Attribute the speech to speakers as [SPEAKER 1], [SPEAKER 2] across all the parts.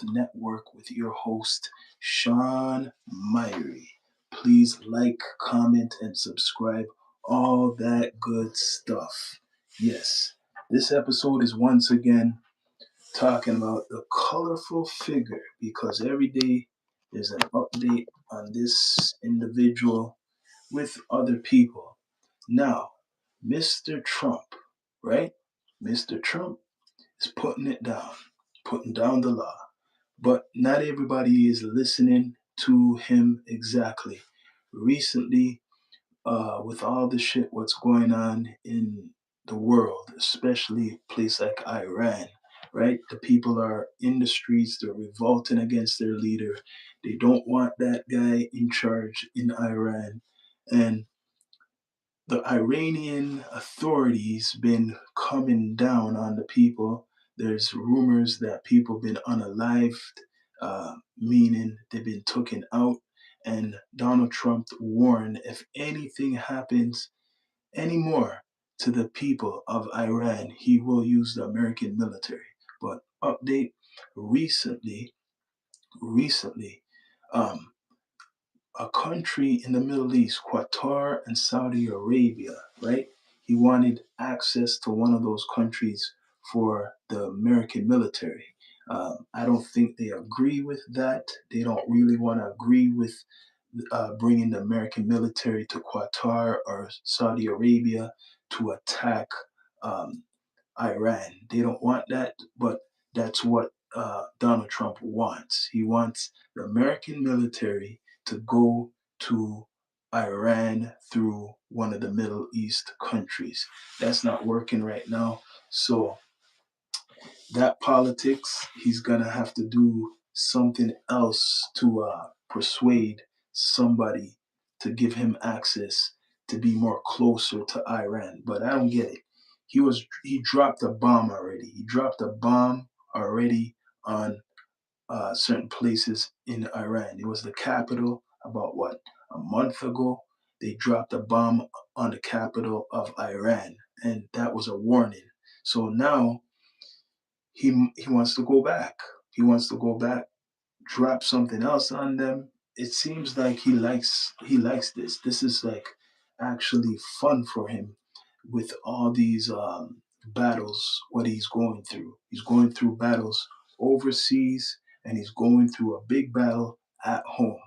[SPEAKER 1] Network with your host, Sean Myrie. Please like, comment, and subscribe. All that good stuff. Yes, this episode is once again talking about the colorful figure because every day there's an update on this individual with other people. Now, Mr. Trump, right? Mr. Trump is putting down the law. But not everybody is listening to him exactly. Recently, with all the shit what's going on in the world, especially a place like Iran, right? The people are in the streets, they're revolting against their leader. They don't want that guy in charge in Iran. And the Iranian authorities been coming down on the people. There's rumors that people been unalived, meaning they've been taken out. And Donald Trump warned if anything happens anymore to the people of Iran, he will use the American military. But update recently, um, a country in the Middle East, Qatar and Saudi Arabia, right? He wanted access to one of those countries for the American military. I don't think they agree with that. They don't really want to agree with bringing the American military to Qatar or Saudi Arabia to attack um, Iran. They don't want that, but that's what Donald Trump wants. He wants the American military to go to Iran through one of the Middle East countries. That's not working right now. So that politics, he's gonna have to do something else to persuade somebody to give him access to be more closer to Iran. But I don't get it. He dropped a bomb already. He dropped a bomb already on certain places in Iran. It was the capital about what, a month ago. They dropped a bomb on the capital of Iran, and that was a warning. So now he wants to go back. He wants to go back, drop something else on them. It seems like he likes this. This is like actually fun for him with all these battles. What he's going through. He's going through battles overseas, and he's going through a big battle at home.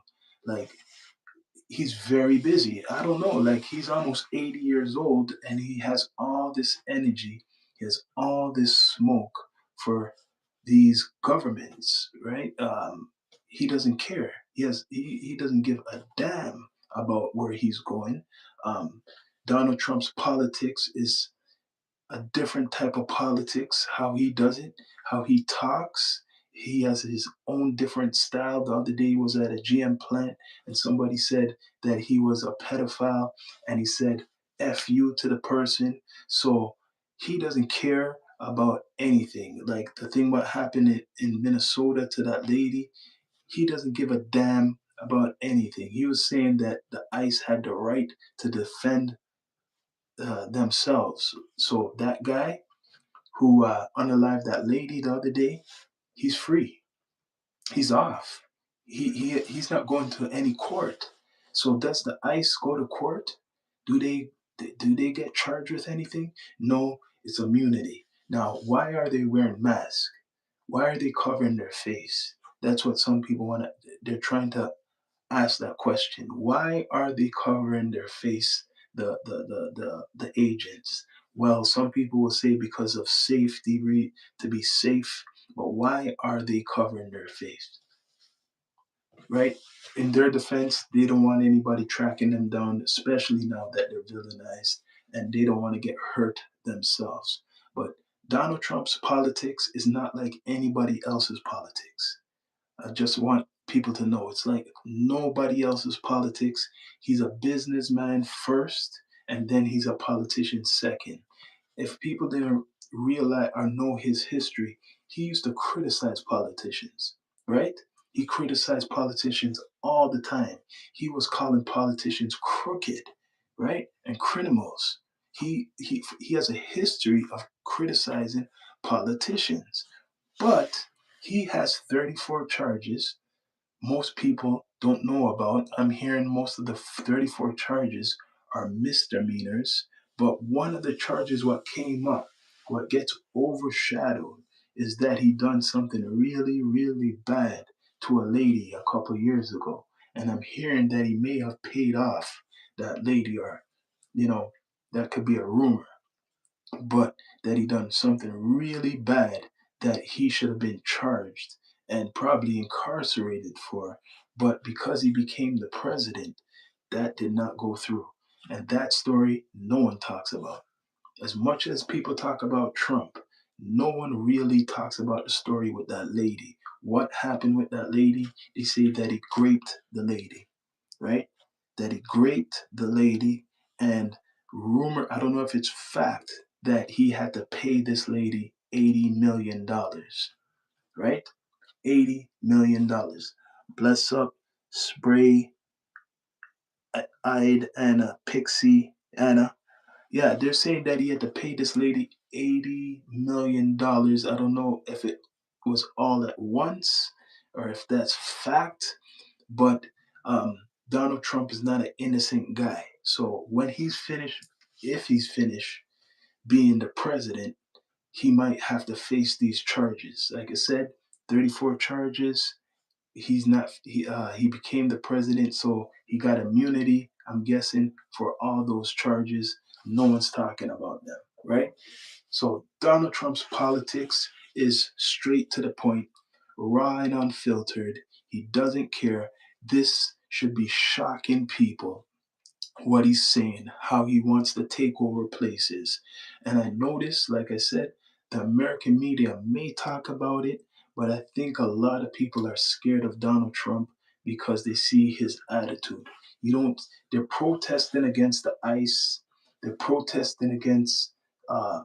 [SPEAKER 1] Like he's very busy. I don't know. Like he's almost 80 years old, and he has all this energy. He has all this smoke for these governments, right? He doesn't care. He doesn't give a damn about where he's going. Um, Donald Trump's politics is a different type of politics, how he does it, how he talks. He has his own different style. The other day he was at a GM plant and somebody said that he was a pedophile and he said F you to the person. So he doesn't care about anything. Like the thing what happened in Minnesota to that lady, he doesn't give a damn about anything. He was saying that the ICE had the right to defend themselves. So that guy who unalived that lady the other day, he's free. He's off. He's not going to any court. So does the ICE go to court? Do they get charged with anything? No, it's immunity. Now, why are they wearing masks? Why are they covering their face? That's what some people want to. They're trying to ask that question. Why are they covering their face, the agents? Well, some people will say because of safety, to be safe, but why are they covering their face? Right? In their defense, they don't want anybody tracking them down, especially now that they're villainized and they don't want to get hurt themselves. But Donald Trump's politics is not like anybody else's politics. I just want people to know it's like nobody else's politics. He's a businessman first, and then he's a politician second. If people didn't realize or know his history, he used to criticize politicians, right? He criticized politicians all the time. He was calling politicians crooked, right? And criminals. He has a history of criticizing politicians. But He has 34 charges most people don't know about. I'm hearing most of the 34 charges are misdemeanors, but one of the charges what came up, what gets overshadowed, is that he done something really, really bad to a lady a couple years ago. And I'm hearing that he may have paid off that lady, or, you know, that could be a rumor, but that he done something really bad that he should have been charged and probably incarcerated for. But because he became the president, that did not go through. And that story no one talks about. As much as people talk about Trump, no one really talks about the story with that lady. What happened with that lady? They say that he raped the lady, right? That he raped the lady, and rumor, I don't know if it's fact, that he had to pay this lady $80 million, right? $80 million. Bless up, Spray, Ide, Anna, Pixie, Anna. Yeah, they're saying that he had to pay this lady $80 million. I don't know if it was all at once or if that's fact, but um, Donald Trump is not an innocent guy. So when he's finished, if he's finished being the president, he might have to face these charges. Like I said, 34 charges. He's not. He became the president, so he got immunity. I'm guessing for all those charges. No one's talking about them, right? So Donald Trump's politics is straight to the point, raw and unfiltered. He doesn't care. This should be shocking people, what he's saying, how he wants to take over places. And I notice, like I said, the American media may talk about it, but I think a lot of people are scared of Donald Trump because they see his attitude. You don't, they're protesting against the ICE, they're protesting against, uh,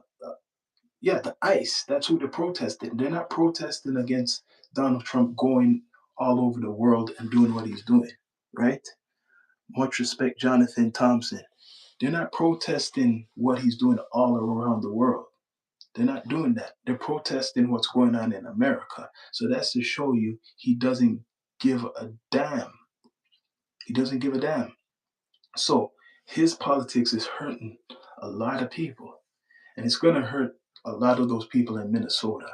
[SPEAKER 1] yeah, the ICE. That's who they're protesting. They're not protesting against Donald Trump going all over the world and doing what he's doing, right? Much respect, Jonathan Thompson. They're not protesting what he's doing all around the world. They're not doing that. They're protesting what's going on in America. So that's to show you he doesn't give a damn. He doesn't give a damn. So his politics is hurting a lot of people, and it's going to hurt a lot of those people in Minnesota.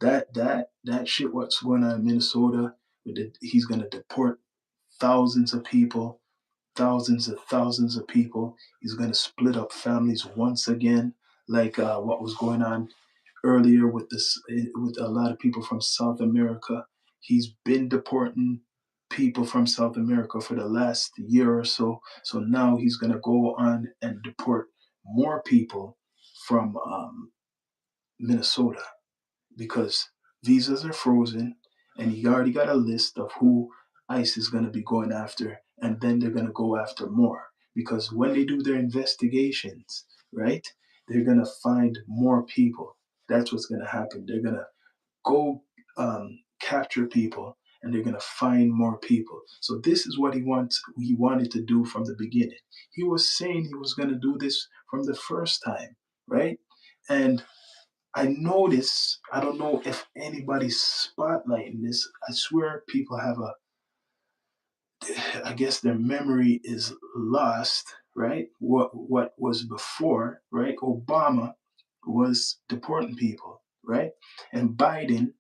[SPEAKER 1] That shit, what's going on in Minnesota, he's going to deport thousands of people, thousands of people. He's going to split up families once again, like what was going on earlier with this, with a lot of people from South America. He's been deporting people from South America for the last year or so. So now he's going to go on and deport more people from Minnesota, because visas are frozen, and he already got a list of who ICE is going to be going after, and then they're going to go after more, because when they do their investigations, right, they're going to find more people. That's what's going to happen. They're going to go capture people, and they're going to find more people. So this is what he wanted to do from the beginning. He was saying he was going to do this from the first time, right? And I notice, I don't know if anybody's spotlighting this. I swear people have I guess their memory is lost, right? What was before, right? Obama was deporting people, right? And Biden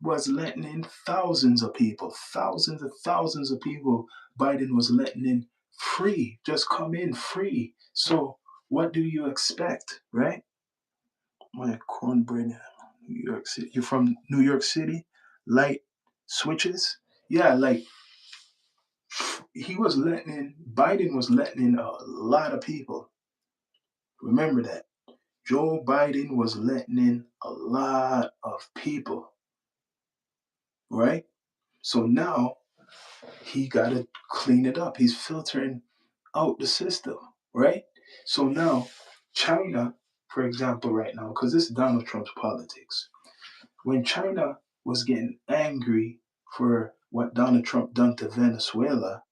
[SPEAKER 1] was letting in thousands of people, thousands of people. Biden was letting in free, just come in free. So what do you expect, right? My cornbread, New York City. You're from New York City? Light switches? Yeah, like Biden was letting in a lot of people. Remember that. Joe Biden was letting in a lot of people, right? So now he got to clean it up. He's filtering out the system, right? So now, China, for example, right now, because this is Donald Trump's politics. When China was getting angry for what Donald Trump done to Venezuela,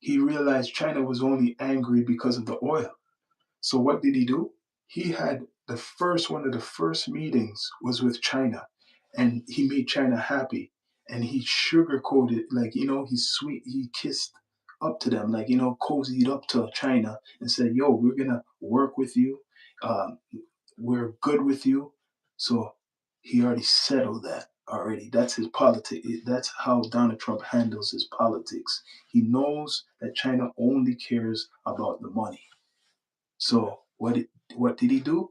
[SPEAKER 1] he realized China was only angry because of the oil. So what did he do? He had one of the first meetings was with China. and he made China happy, and he sugarcoated, like, he's sweet, he kissed up to them, like, cozied up to China and said, yo, we're gonna work with you, um, we're good with you. So he already settled that already. That's his politics. That's how Donald Trump handles his politics. He knows that China only cares about the money. So what did he do?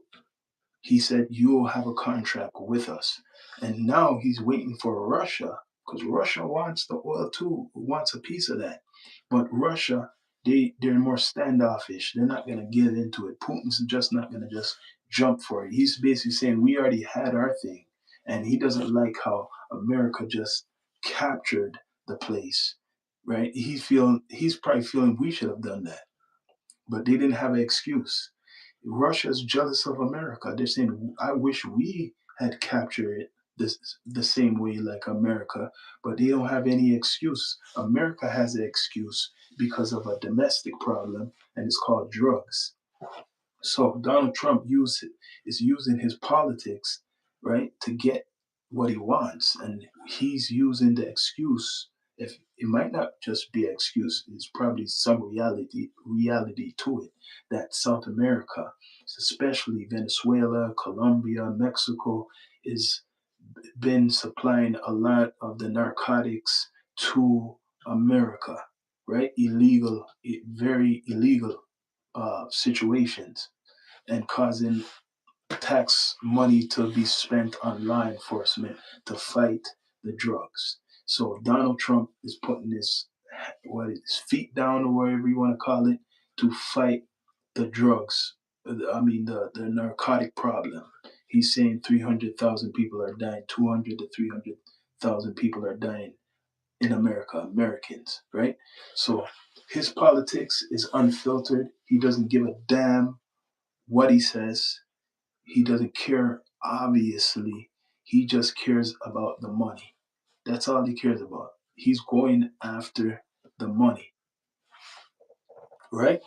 [SPEAKER 1] He said, you'll have a contract with us. And now he's waiting for Russia, because Russia wants the oil too, wants a piece of that. But Russia, they're more standoffish. They're not going to give into it. Putin's just not going to just jump for it. He's basically saying, we already had our thing. And he doesn't like how America just captured the place, right? He's probably feeling we should have done that, but they didn't have an excuse. Russia's jealous of America. They're saying, I wish we had captured it the same way like America, but they don't have any excuse. America has an excuse because of a domestic problem, and it's called drugs. So Donald Trump is using his politics, right, to get what he wants, and he's using the excuse. If it might not just be an excuse, it's probably some reality to it, that South America, especially Venezuela, Colombia, Mexico, is been supplying a lot of the narcotics to America, right? Very illegal situations, and causing tax money to be spent on law enforcement to fight the drugs. So Donald Trump is putting his feet down, or whatever you want to call it, to fight the drugs. I mean the narcotic problem. He's saying 300,000 people are dying, 200 to 300,000 people are dying in America, Americans, right? So his politics is unfiltered. He doesn't give a damn what he says. He doesn't care, obviously. He just cares about the money. That's all he cares about. He's going after the money, right?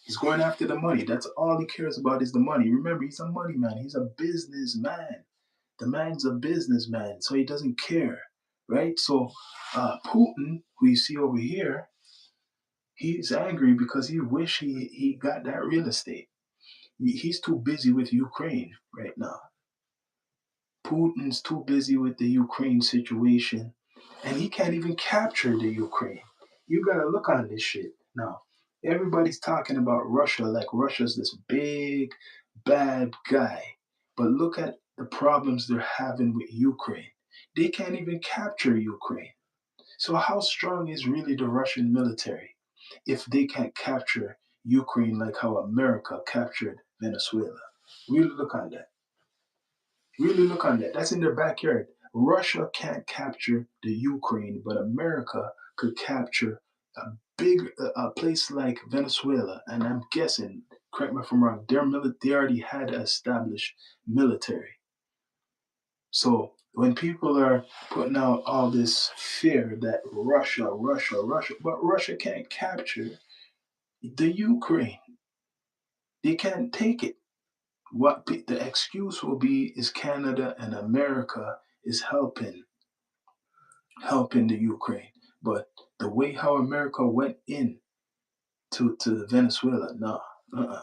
[SPEAKER 1] He's going after the money. That's all he cares about is the money. Remember, he's a money man. He's a businessman. The man's a businessman, so he doesn't care, right? So Putin, who you see over here, he's angry because he wish he got that real estate. He's too busy with Ukraine right now. Putin's too busy with the Ukraine situation, and he can't even capture the Ukraine. You gotta look on this shit now. Everybody's talking about Russia like Russia's this big bad guy, but look at the problems they're having with Ukraine. They can't even capture Ukraine. So how strong is really the Russian military if they can't capture Ukraine like how America captured Venezuela? Really look on that. Really look on that. That's in their backyard. Russia can't capture the Ukraine, but America could capture a place like Venezuela. And I'm guessing, correct me if I'm wrong, they already had an established military. So when people are putting out all this fear that Russia, but Russia can't capture the Ukraine. They can't take it. What the excuse will be is Canada and America is helping the Ukraine. But the way how America went in to Venezuela, no, uh-uh,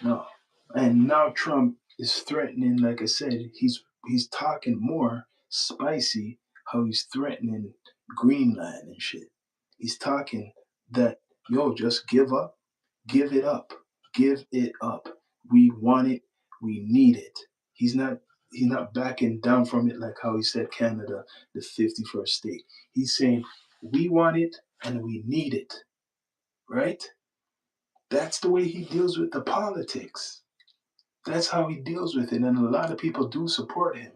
[SPEAKER 1] no. And now Trump is threatening, like I said, he's talking more spicy how he's threatening Greenland and shit. He's talking that, yo, just give up, give it up, give it up. We want it, we need it. He's not he's not backing down from it like how he said Canada, the 51st state. He's saying we want it and we need it, right? That's the way he deals with the politics. That's how he deals with it. And a lot of people do support him,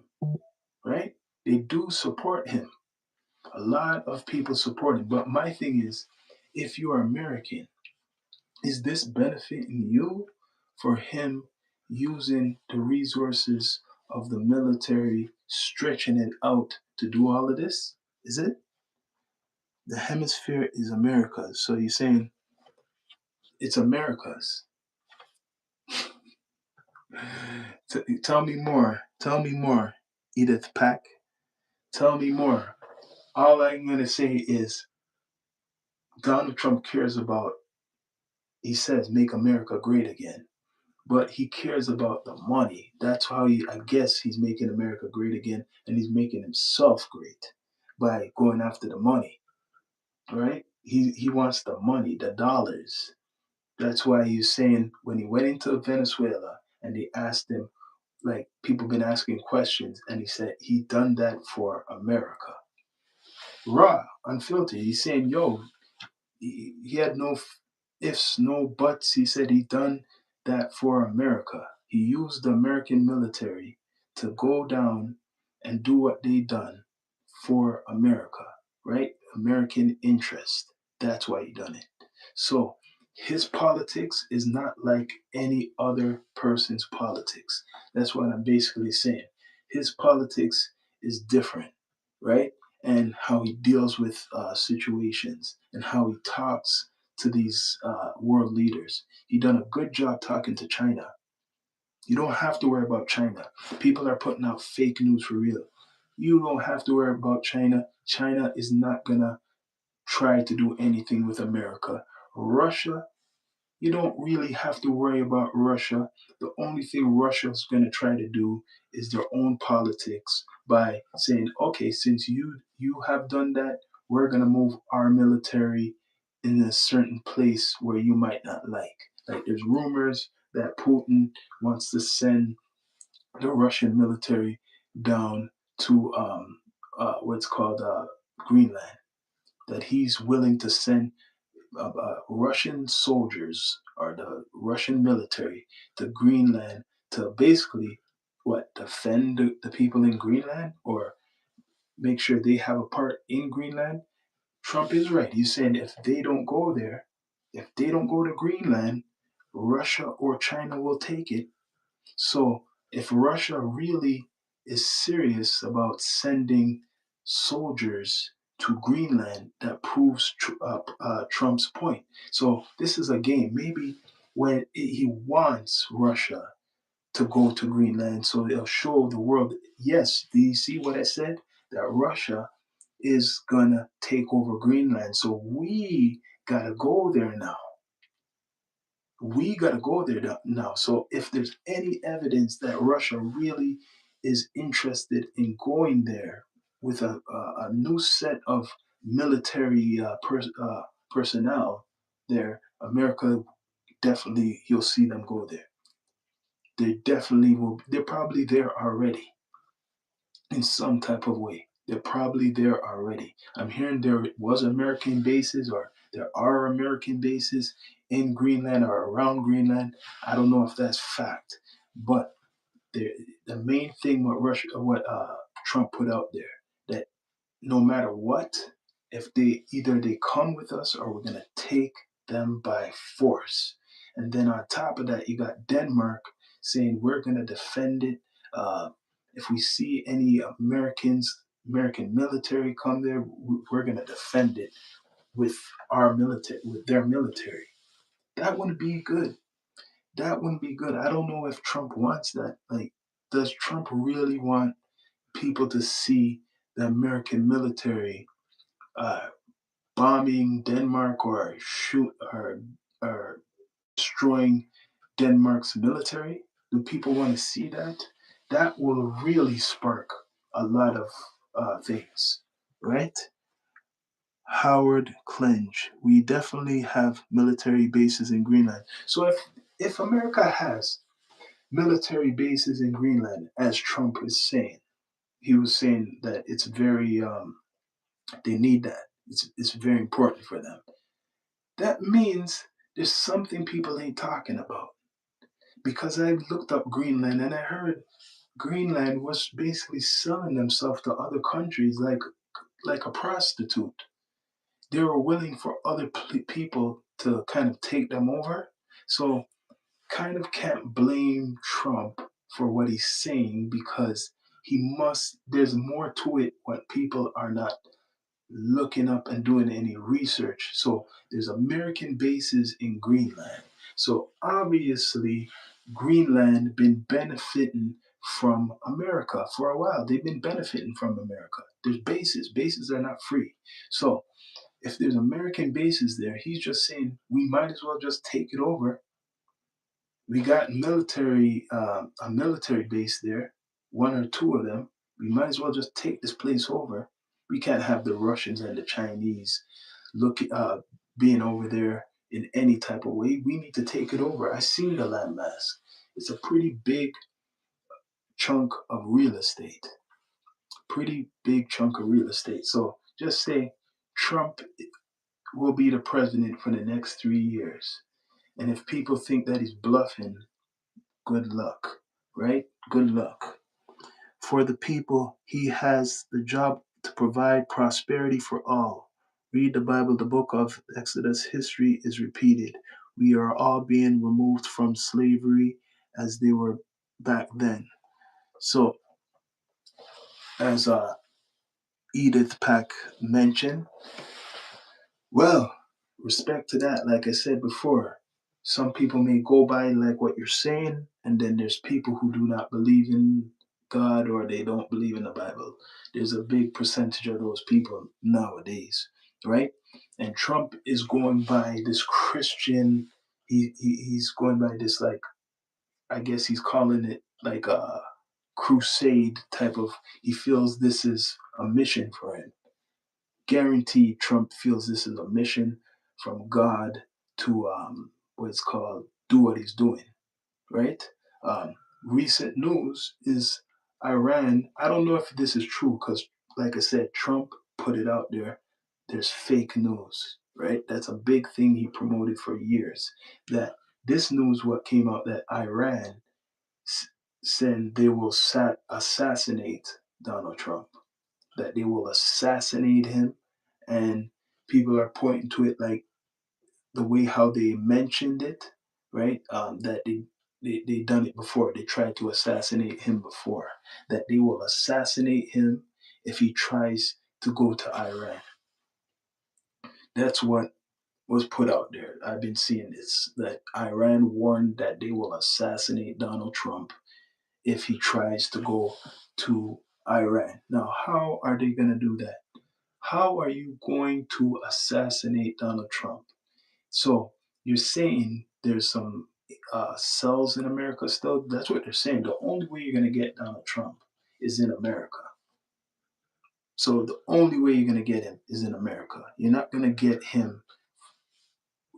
[SPEAKER 1] right? They do support him. A lot of people support him. But my thing is, if you're American, is this benefiting you for him using the resources of the military, stretching it out to do all of this? Is it? The hemisphere is America's. So you're saying it's America's. Tell me more. Tell me more. Edith Pack. Tell me more. All I'm going to say is Donald Trump cares about, he says, make America great again. But he cares about the money. That's how I guess he's making America great again, and he's making himself great by going after the money, right? He wants the money, the dollars. That's why he's saying when he went into Venezuela and they asked him, like people been asking questions, and he said he done that for America. Raw, unfiltered. He's saying, yo, he had no ifs, no buts. He said he done that for America. He used the American military to go down and do what they done for America, right? American interest. That's why he done it. So his politics is not like any other person's politics. That's what I'm basically saying. His politics is different, right? And how he deals with situations and how he talks to these world leaders. He done a good job talking to China. You don't have to worry about China. People are putting out fake news for real. You don't have to worry about China. China is not gonna try to do anything with America. Russia, you don't really have to worry about Russia. The only thing Russia's going to try to do is their own politics by saying, okay, since you have done that, we're going to move our military in a certain place where you might not like. Like there's rumors that Putin wants to send the Russian military down to what's called Greenland. That he's willing to send Russian soldiers or the Russian military to Greenland to basically what defend the people in Greenland or make sure they have a part in Greenland. Trump is right. He's saying if they don't go there, if they don't go to Greenland, Russia or China will take it. So if Russia really is serious about sending soldiers to Greenland, that proves Trump's point. So this is a game. Maybe when he wants Russia to go to Greenland, so they'll show the world. Yes, do you see what I said? That Russia is gonna take over Greenland. So we gotta go there now. We got to go there now. So if there's any evidence that Russia really is interested in going there with a new set of military personnel there, America definitely, you'll see them go there. They definitely will. They're probably there already in some type of way. They're probably there already. I'm hearing there was American bases or there are American bases in Greenland or around Greenland. I don't know if that's fact, but the main thing what Trump put out there that no matter what, if they come with us or we're gonna take them by force. And then on top of that, you got Denmark saying we're gonna defend it. Uh, if we see any American military come there, we're gonna defend it with our military, with their military. That wouldn't be good. That wouldn't be good. I don't know if Trump wants that. Like, does Trump really want people to see the American military uh, bombing Denmark or or destroying Denmark's military? Do people want to see that? That will really spark a lot of things, right? Howard Clinch. We definitely have military bases in Greenland. So if America has military bases in Greenland, as Trump is saying, he was saying that it's very they need that. It's very important for them. That means there's something people ain't talking about. Because I looked up Greenland and I heard Greenland was basically selling themselves to other countries like a prostitute. They were willing for other people to kind of take them over. So kind of can't blame Trump for what he's saying because there's more to it what people are not looking up and doing any research. So there's American bases in Greenland. So obviously Greenland been benefiting from America for a while. They've been benefiting from America. There's bases. Bases are not free. So if there's American bases there, he's just saying we might as well just take it over. We got a military base there, one or two of them. We might as well just take this place over. We can't have the Russians and the Chinese look being over there in any type of way. We need to take it over. I seen the landmass. It's a pretty big chunk of real estate. Pretty big chunk of real estate. So just say Trump will be the president for the next 3 years. And if people think that he's bluffing, good luck, right? Good luck. For the people, he has the job to provide prosperity for all. Read the Bible, the book of Exodus, history is repeated. We are all being removed from slavery as they were back then. So, as Edith Pack mentioned, well, respect to that. Like I said before, some people may go by like what you're saying, and then there's people who do not believe in God or they don't believe in the Bible. There's a big percentage of those people nowadays, right? And Trump is going by this Christian. He's going by this, like, I guess he's calling it like a crusade type of. He feels this is a mission for him. Guaranteed Trump feels this is a mission from God to what's called do what he's doing, right? Um, Recent news is Iran. I don't know if this is true because, like I said, Trump put it out there. There's fake news, right? That's a big thing he promoted for years. That this news, what came out, that Iran said they will assassinate Donald Trump, that they will assassinate him, and people are pointing to it like the way how they mentioned it, right? That they done it before. They tried to assassinate him before. That they will assassinate him if he tries to go to Iran. That's what was put out there. I've been seeing this, that Iran warned that they will assassinate Donald Trump if he tries to go to Iran. Now, how are they going to do that? How are you going to assassinate Donald Trump? So you're saying there's some cells in America still? That's what they're saying. The only way you're going to get Donald Trump is in America. So the only way you're going to get him is in America. You're not going to get him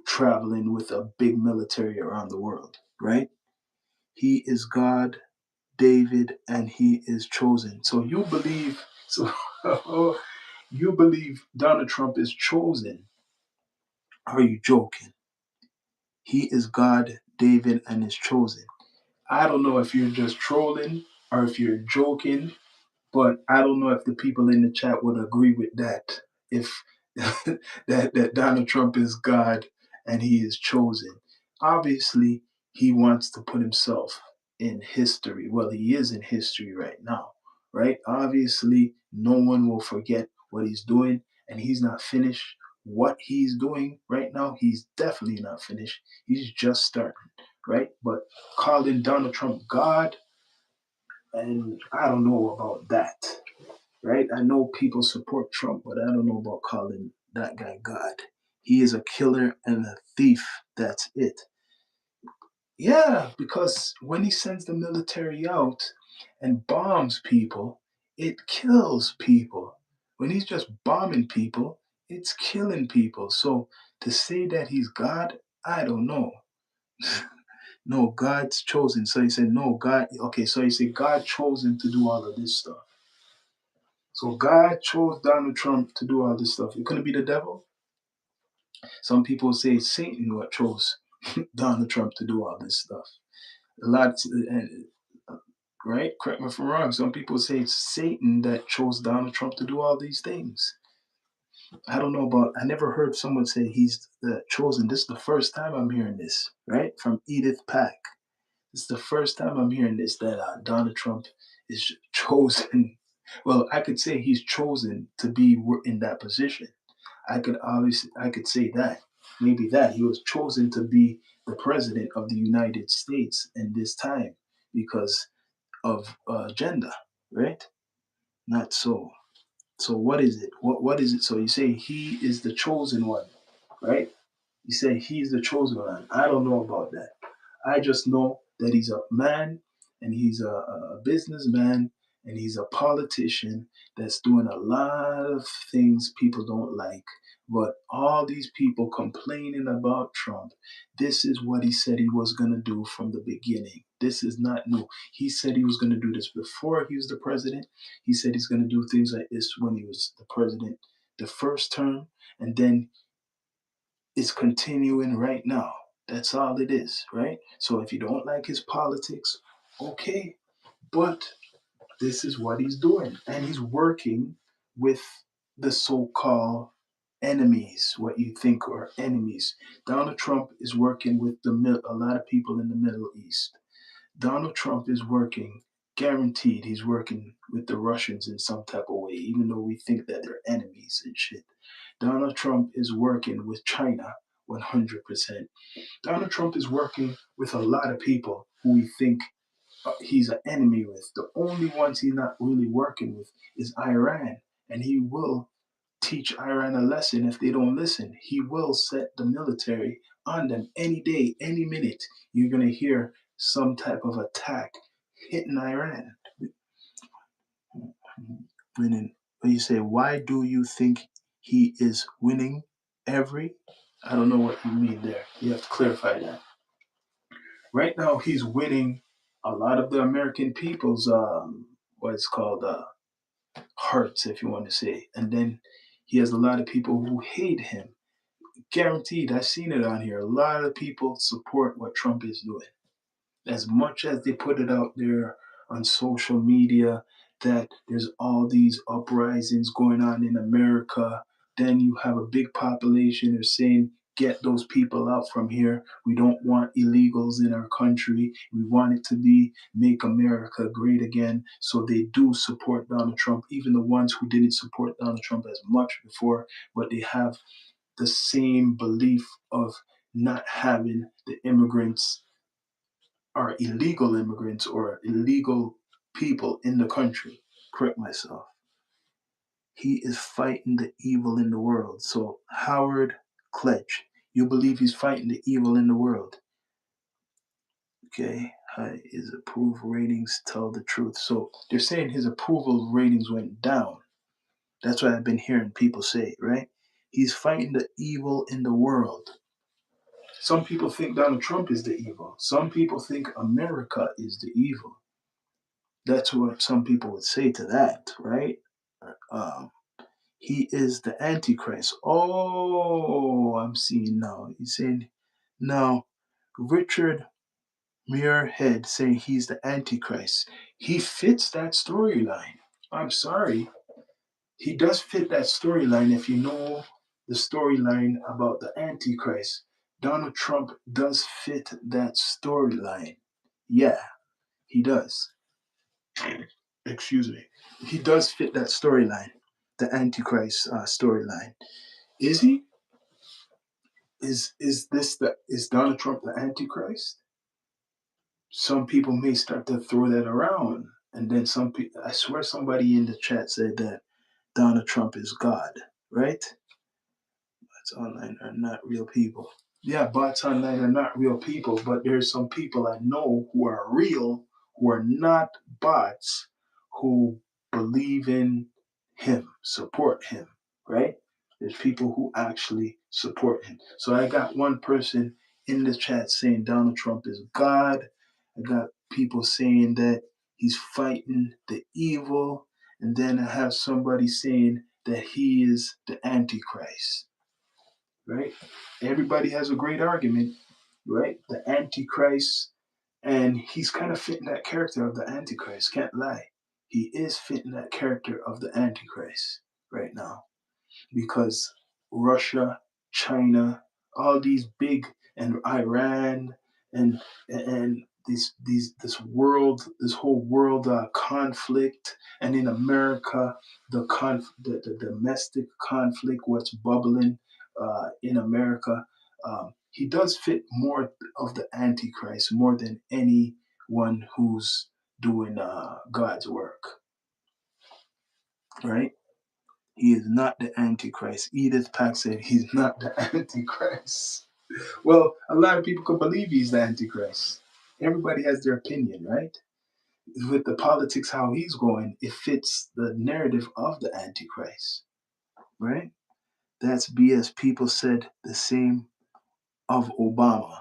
[SPEAKER 1] traveling with a big military around the world, right? He is God, David, and he is chosen. So you believe, so you believe Donald Trump is chosen. Are you joking? He is God, David, and is chosen. I don't know if you're just trolling or if you're joking, but I don't know if the people in the chat would agree with that. If that Donald Trump is God and he is chosen. Obviously, he wants to put himself in history. Well, he is in history right now, right? Obviously, no one will forget what he's doing, and he's not finished. What he's doing right now, he's definitely not finished. He's just starting, right? But calling Donald Trump God, and I don't know about that, right? I know people support Trump, but I don't know about calling that guy God. He is a killer and a thief. That's it. Yeah, because when he sends the military out and bombs people, it kills people. When he's just bombing people, it's killing people. So to say that he's God, I don't know. No, God's chosen. So he said, no, God. Okay, so he said God chosen to do all of this stuff. So God chose Donald Trump to do all this stuff. It couldn't be the devil. Some people say Satan what chose Donald Trump to do all this stuff. A lot, right? Correct me if I'm wrong. Some people say it's Satan that chose Donald Trump to do all these things. I don't know about. I never heard someone say he's chosen. This is the first time I'm hearing this, right? From Edith Pack. It's the first time I'm hearing this, that Donald Trump is chosen. Well, I could say he's chosen to be in that position. I could say that, maybe that he was chosen to be the president of the United States in this time, because of gender, right? Not so. So what is it? What is it? So you say he is the chosen one, right? You say he's the chosen one. I don't know about that. I just know that he's a man and he's a businessman and he's a politician that's doing a lot of things people don't like. But all these people complaining about Trump, this is what he said he was going to do from the beginning. This is not new. He said he was going to do this before he was the president. He said he's going to do things like this when he was the president the first term. And then it's continuing right now. That's all it is, right? So if you don't like his politics, okay, but this is what he's doing. And he's working with the so called enemies, what you think are enemies. Donald Trump is working with a lot of people in the Middle East. Donald Trump is working, guaranteed, he's working with the Russians in some type of way, even though we think that they're enemies and shit. Donald Trump is working with China 100%. Donald Trump is working with a lot of people who we think he's an enemy with. The only ones he's not really working with is Iran. And he will teach Iran a lesson if they don't listen. He will set the military on them any day, any minute. You're going to hear some type of attack hitting Iran. Winning. When you say, why do you think he is winning every? I don't know what you mean there. You have to clarify that. Right now, he's winning a lot of the American people's what it's called hearts, if you want to say. And then he has a lot of people who hate him. Guaranteed, I've seen it on here. A lot of people support what Trump is doing. As much as they put it out there on social media that there's all these uprisings going on in America, then you have a big population that are saying, get those people out from here. We don't want illegals in our country. We want it to be make America great again. So they do support Donald Trump, even the ones who didn't support Donald Trump as much before, but they have the same belief of not having the immigrants are illegal immigrants or illegal people in the country. Correct myself. He is fighting the evil in the world. So, Howard Kletch, you believe he's fighting the evil in the world. Okay. His approval ratings tell the truth. So, they're saying his approval ratings went down. That's what I've been hearing people say, right? He's fighting the evil in the world. Some people think Donald Trump is the evil. Some people think America is the evil. That's what some people would say to that, right? Um, he is the Antichrist. Oh, I'm seeing now. He's saying now, Richard Muirhead saying he's the Antichrist. He fits that storyline. I'm sorry. He does fit that storyline if you know the storyline about the Antichrist. Donald Trump does fit that storyline. Yeah, he does. Excuse me. He does fit that storyline, the Antichrist storyline. Is he? Is Donald Trump the Antichrist? Some people may start to throw that around, and then some people. I swear, somebody in the chat said that Donald Trump is God, right? Bots online are not real people. Yeah, bots online are not real people, but there's some people I know who are real, who are not bots, who believe in him, support him, right? There's people who actually support him. So I got one person in the chat saying Donald Trump is God. I got people saying that he's fighting the evil. And then I have somebody saying that he is the Antichrist, right? Everybody has a great argument, right? The Antichrist, and he's kind of fitting that character of the Antichrist, can't lie. He is fitting that character of the Antichrist right now because Russia, China, all these big, and Iran, and this whole world conflict, and in America, the domestic conflict, what's bubbling in America. He does fit more of the Antichrist more than anyone who's doing God's work, right? He is not the Antichrist. Edith Pack said he's not the Antichrist. Well, a lot of people could believe he's the Antichrist. Everybody has their opinion, right? With the politics, how he's going, it fits the narrative of the Antichrist, right? That's BS. People said the same of Obama.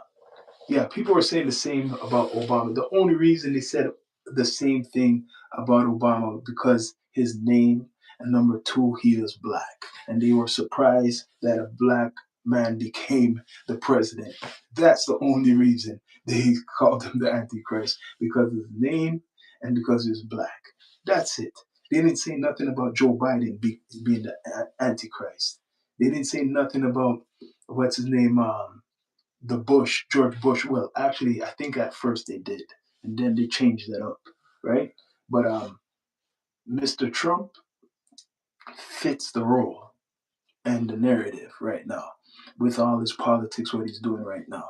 [SPEAKER 1] Yeah, people were saying the same about Obama. The only reason they said the same thing about Obama because his name, and number two, he is black, and they were surprised that a black man became the president. That's the only reason they called him the Antichrist, because of his name and because he's black. That's it. They didn't say nothing about Joe Biden being the Antichrist. They didn't say nothing about what's his name, George Bush. Well, actually, I think at first they did, and then they changed that up, right? But Mr. Trump fits the role and the narrative right now with all his politics, what he's doing right now.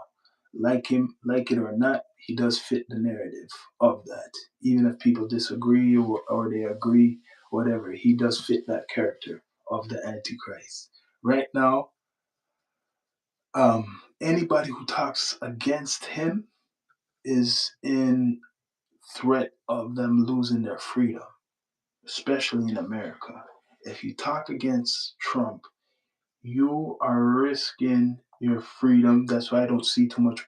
[SPEAKER 1] Like it or not, he does fit the narrative of that. Even if people disagree or they agree, whatever, he does fit that character of the Antichrist. Right now, anybody who talks against him is in threat of them losing their freedom, especially in America. If you talk against Trump, you are risking your freedom. That's why I don't see too much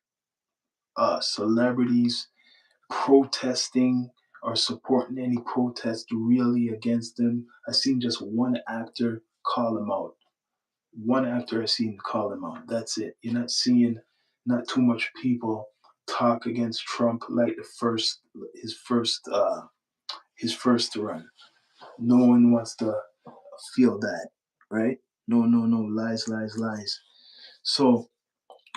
[SPEAKER 1] celebrities protesting or supporting any protest really against him. I seen just one actor call him out. One actor I seen call him out. That's it. You're not seeing not too much people talk against Trump like his first run. No one wants to feel that, right? No, no, no, lies, lies, lies. So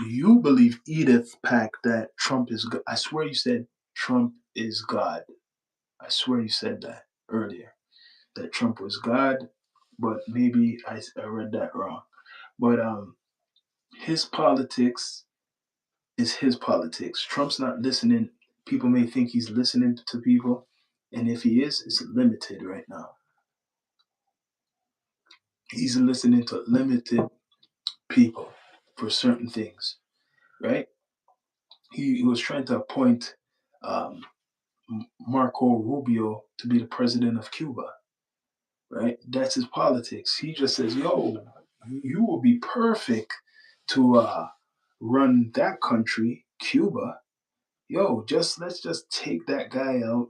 [SPEAKER 1] you believe, Edith Pack, that Trump is God. I swear you said Trump is God. I swear you said that earlier, that Trump was God, but maybe I read that wrong. But his politics is his politics. Trump's not listening. People may think he's listening to people, and if he is, it's limited right now. He's listening to limited people for certain things, right? He was trying to appoint um, Marco Rubio to be the president of Cuba, right? That's his politics. He just says, "Yo, you will be perfect to run that country, Cuba. Yo, let's just take that guy out,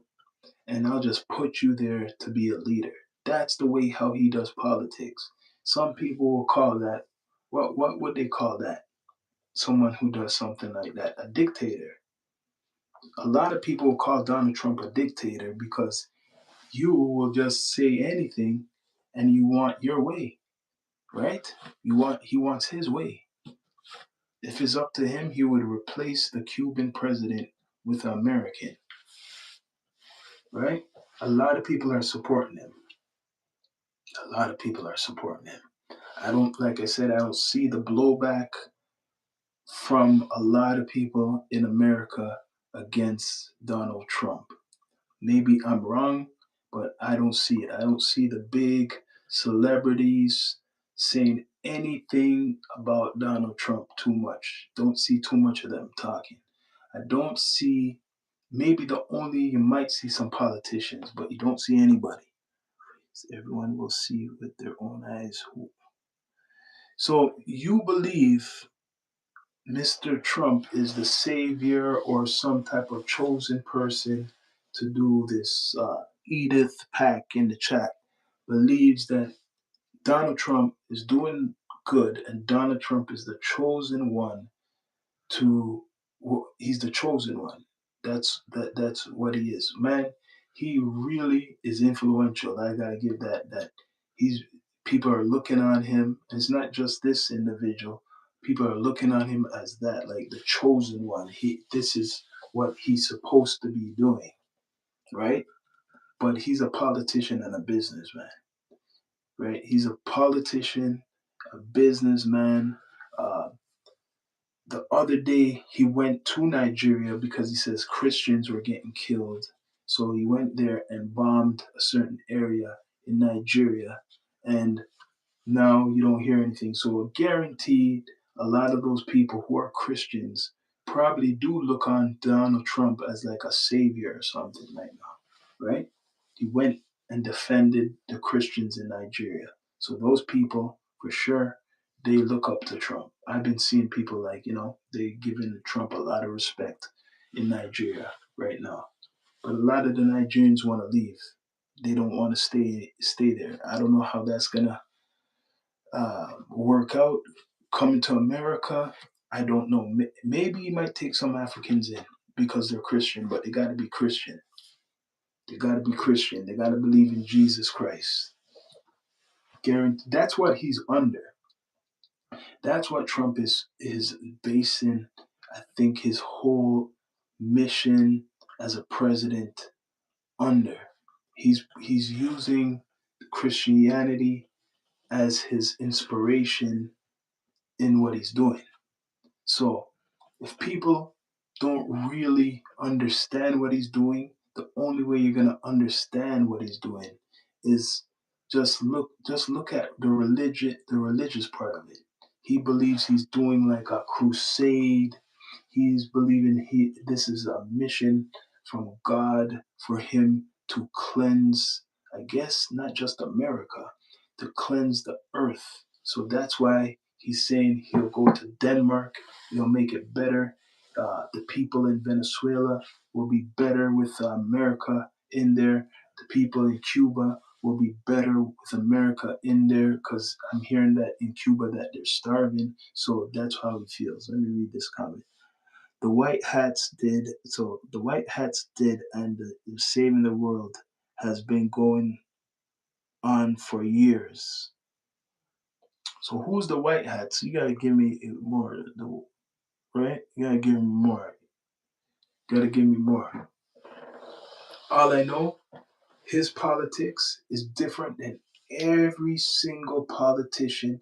[SPEAKER 1] and I'll just put you there to be a leader." That's the way how he does politics. Some people will call that, what would they call that? Someone who does something like that, a dictator. A lot of people call Donald Trump a dictator because you will just say anything and you want your way, right? He wants his way. If it's up to him, he would replace the Cuban president with an American, right? A lot of people are supporting him. A lot of people are supporting him. I don't, like I said, I don't see the blowback from a lot of people in America against Donald Trump. Maybe I'm wrong, but I don't see it. I don't see the big celebrities saying anything about Donald Trump too much. Don't see too much of them talking. I don't see, maybe you might see some politicians, but you don't see anybody. Everyone will see with their own eyes. So you believe Mr. Trump is the savior or some type of chosen person to do this. Edith Pack in the chat believes that Donald Trump is doing good and Donald Trump is the chosen one to, he's the chosen one. That's what he is. Man, he really is influential. I gotta give that he's people are looking on him. It's not just this individual. People are looking on him as that, like the chosen one. This is what he's supposed to be doing, right? But he's a politician and a businessman, right? He's a politician, a businessman. Uh, the other day, he went to Nigeria because he says Christians were getting killed So he went there and bombed a certain area in Nigeria, and now you don't hear anything. So guaranteed, a lot of those people who are Christians probably do look on Donald Trump as like a savior or something right now, right? He went and defended the Christians in Nigeria. So those people, for sure, they look up to Trump. I've been seeing people like, they giving Trump a lot of respect in Nigeria right now. But a lot of the Nigerians want to leave. They don't want to stay there. I don't know how that's gonna work out. Coming to America, I don't know. Maybe he might take some Africans in because they're Christian, but they got to be Christian. They got to be Christian. They got to believe in Jesus Christ. Guarantee. That's what he's under. That's what Trump is basing. I think his whole mission as a president under. He's using Christianity as his inspiration in what he's doing. So if people don't really understand what he's doing, the only way you're gonna understand what he's doing is just look at the religious part of it. He believes he's doing like a crusade. He's believing this is a mission from God for him to cleanse, I guess, not just America, to cleanse the earth. So that's why he's saying he'll go to Denmark, he'll make it better. The people in Venezuela will be better with America in there. The people in Cuba will be better with America in there because I'm hearing that in Cuba that they're starving. So that's how he feels. Let me read this comment. The White Hats did so. The White Hats did, and the saving the world has been going on for years. So who's the White Hats? You gotta give me more, right? You gotta give me more. You gotta give me more. All I know, his politics is different than every single politician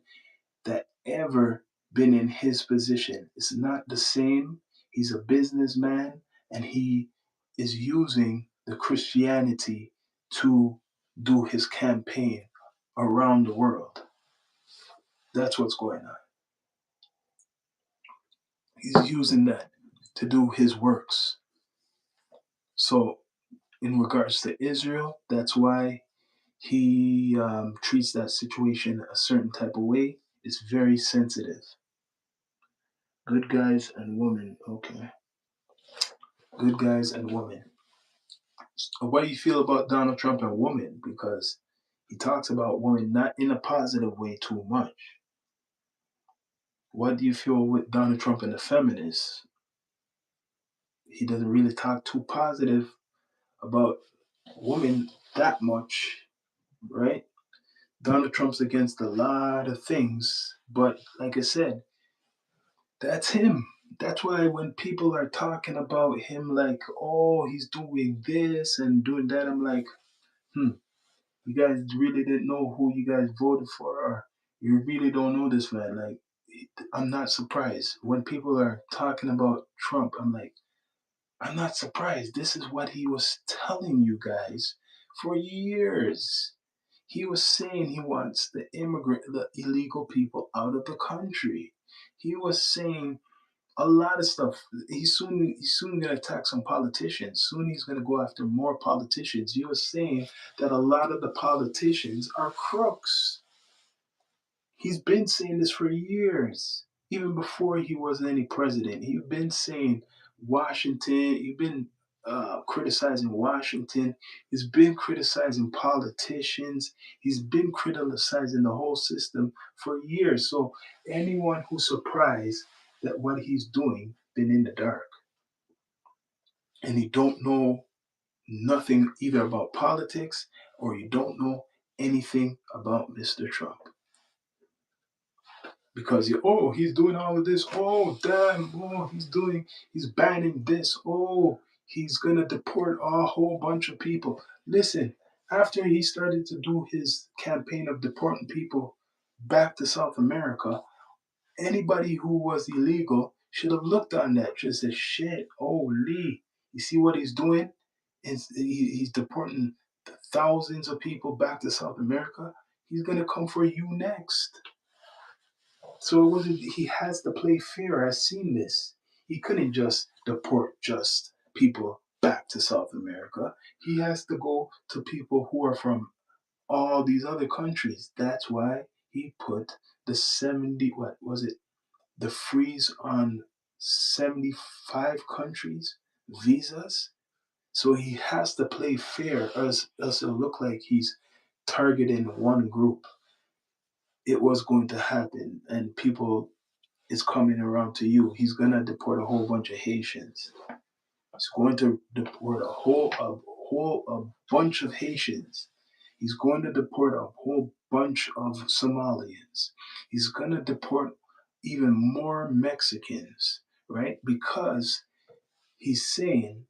[SPEAKER 1] that ever been in his position. It's not the same. He's a businessman and he is using the Christianity to do his campaign around the world. That's what's going on. He's using that to do his works. So, in regards to Israel, that's why he treats that situation a certain type of way. It's very sensitive. Good guys and women. Okay. Good guys and women. What do you feel about Donald Trump and women? Because he talks about women not in a positive way too much. What do you feel with Donald Trump and the feminists? He doesn't really talk too positive about women that much, right? Donald Trump's against a lot of things, but like I said, that's him. That's why when people are talking about him like, oh, he's doing this and doing that, I'm like, you guys really didn't know who you guys voted for, or you really don't know this man. Like, I'm not surprised. When people are talking about Trump, I'm like, I'm not surprised. This is what he was telling you guys for years. He was saying he wants the illegal people out of the country. He was saying a lot of stuff. He's soon gonna attack some politicians. Soon he's gonna go after more politicians. He was saying that a lot of the politicians are crooks. He's been saying this for years, even before he was any president. He's been saying Washington. He's been criticizing Washington. He's been criticizing politicians. He's been criticizing the whole system for years. So anyone who's surprised that what he's doing been in the dark and you don't know nothing either about politics or you don't know anything about Mr. Trump because he's doing all of this, oh damn, he's banning this, he's gonna deport a whole bunch of people. Listen, after he started to do his campaign of deporting people back to South America, anybody who was illegal should have looked on that, just said, shit, holy, you see what he's doing? He's deporting thousands of people back to South America. He's gonna come for you next. So it wasn't. He has to play fair. I've seen this. He couldn't just deport just people back to South America. He has to go to people who are from all these other countries. That's why he put the 70, what was it? The freeze on 75 countries visas. So he has to play fair, else it'll look like he's targeting one group. It was going to happen, and people is coming around to you. He's gonna deport a whole bunch of Haitians. He's going to deport a bunch of Haitians. He's going to deport a whole bunch of Somalians. He's going to deport even more Mexicans, right? Because he's saying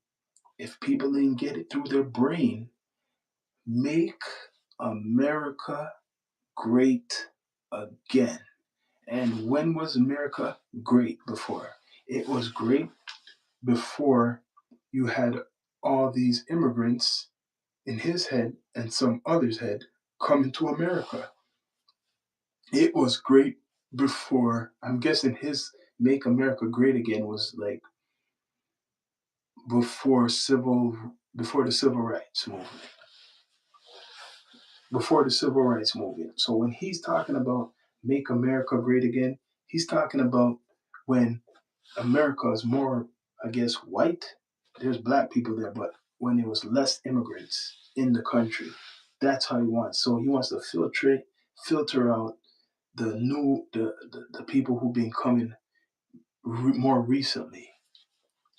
[SPEAKER 1] if people didn't get it through their brain, make America great again. And when was America great before? It was great before you had all these immigrants in his head and some others' head coming to America. It was great before, I'm guessing his Make America Great Again was like before before the civil rights movement. Before the civil rights movement. So when he's talking about make America great again, he's talking about when America is more, I guess, white. There's black people there, but when there was less immigrants in the country, that's how he wants. So he wants to filter out the people who've been coming more recently.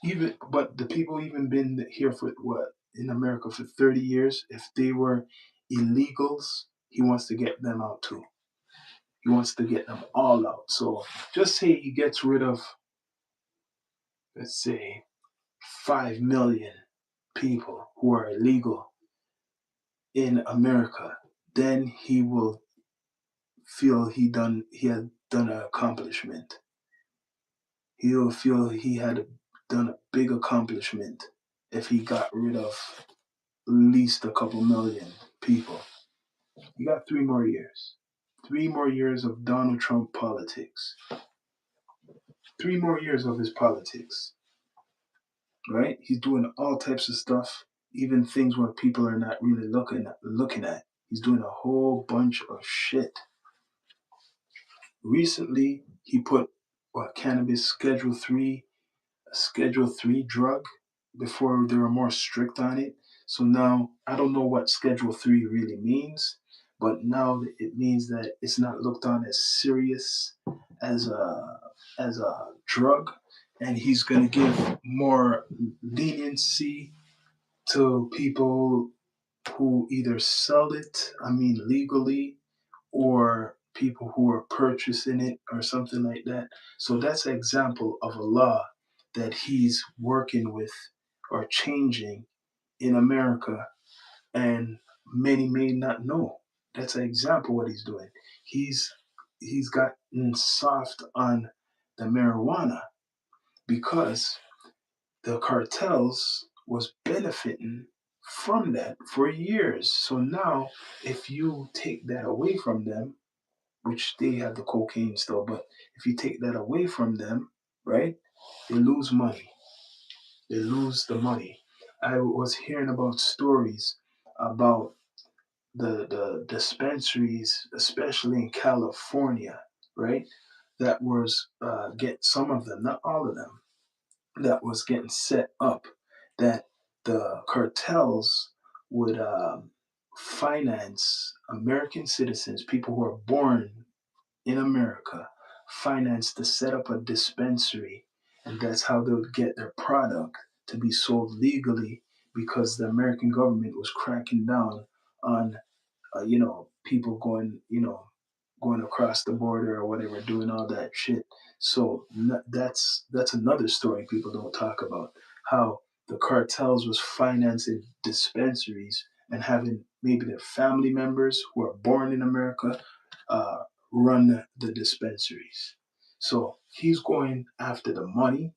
[SPEAKER 1] Even but the people even been here for what in America for 30 years. If they were illegals, he wants to get them out too. He wants to get them all out. So just say he gets rid of, let's say, 5 million people who are illegal in America, then he will feel he had done an accomplishment. He'll feel he had done a big accomplishment if he got rid of at least a couple million people. You got 3 more years. 3 more years of Donald Trump politics. 3 more years of his politics. Right? He's doing all types of stuff, even things where people are not really looking at. He's doing a whole bunch of shit. Recently, he put cannabis Schedule 3 drug before they were more strict on it. So now I don't know what Schedule 3 really means, but now it means that it's not looked on as serious as a drug, and he's going to give more leniency to people who either sell it, I mean legally, or people who are purchasing it or something like that. So that's an example of a law that he's working with or changing in America, and many may not know. That's an example of what he's doing. He's he's gotten soft on the marijuana because the cartels was benefiting from that for years. So now if you take that away from them, which they have the cocaine still, but if you take that away from them, right, they lose money. They lose the money. I was hearing about stories about the dispensaries, especially in California, right, that was get some of them, not all of them, that was getting set up that the cartels would finance American citizens, people who are born in America, finance to set up a dispensary, and that's how they would get their product to be sold legally because the American government was cracking down on people going, going across the border or whatever, doing all that shit. So that's another story people don't talk about. How the cartels was financing dispensaries and having maybe their family members who are born in America uh, run the dispensaries. So he's going after the money,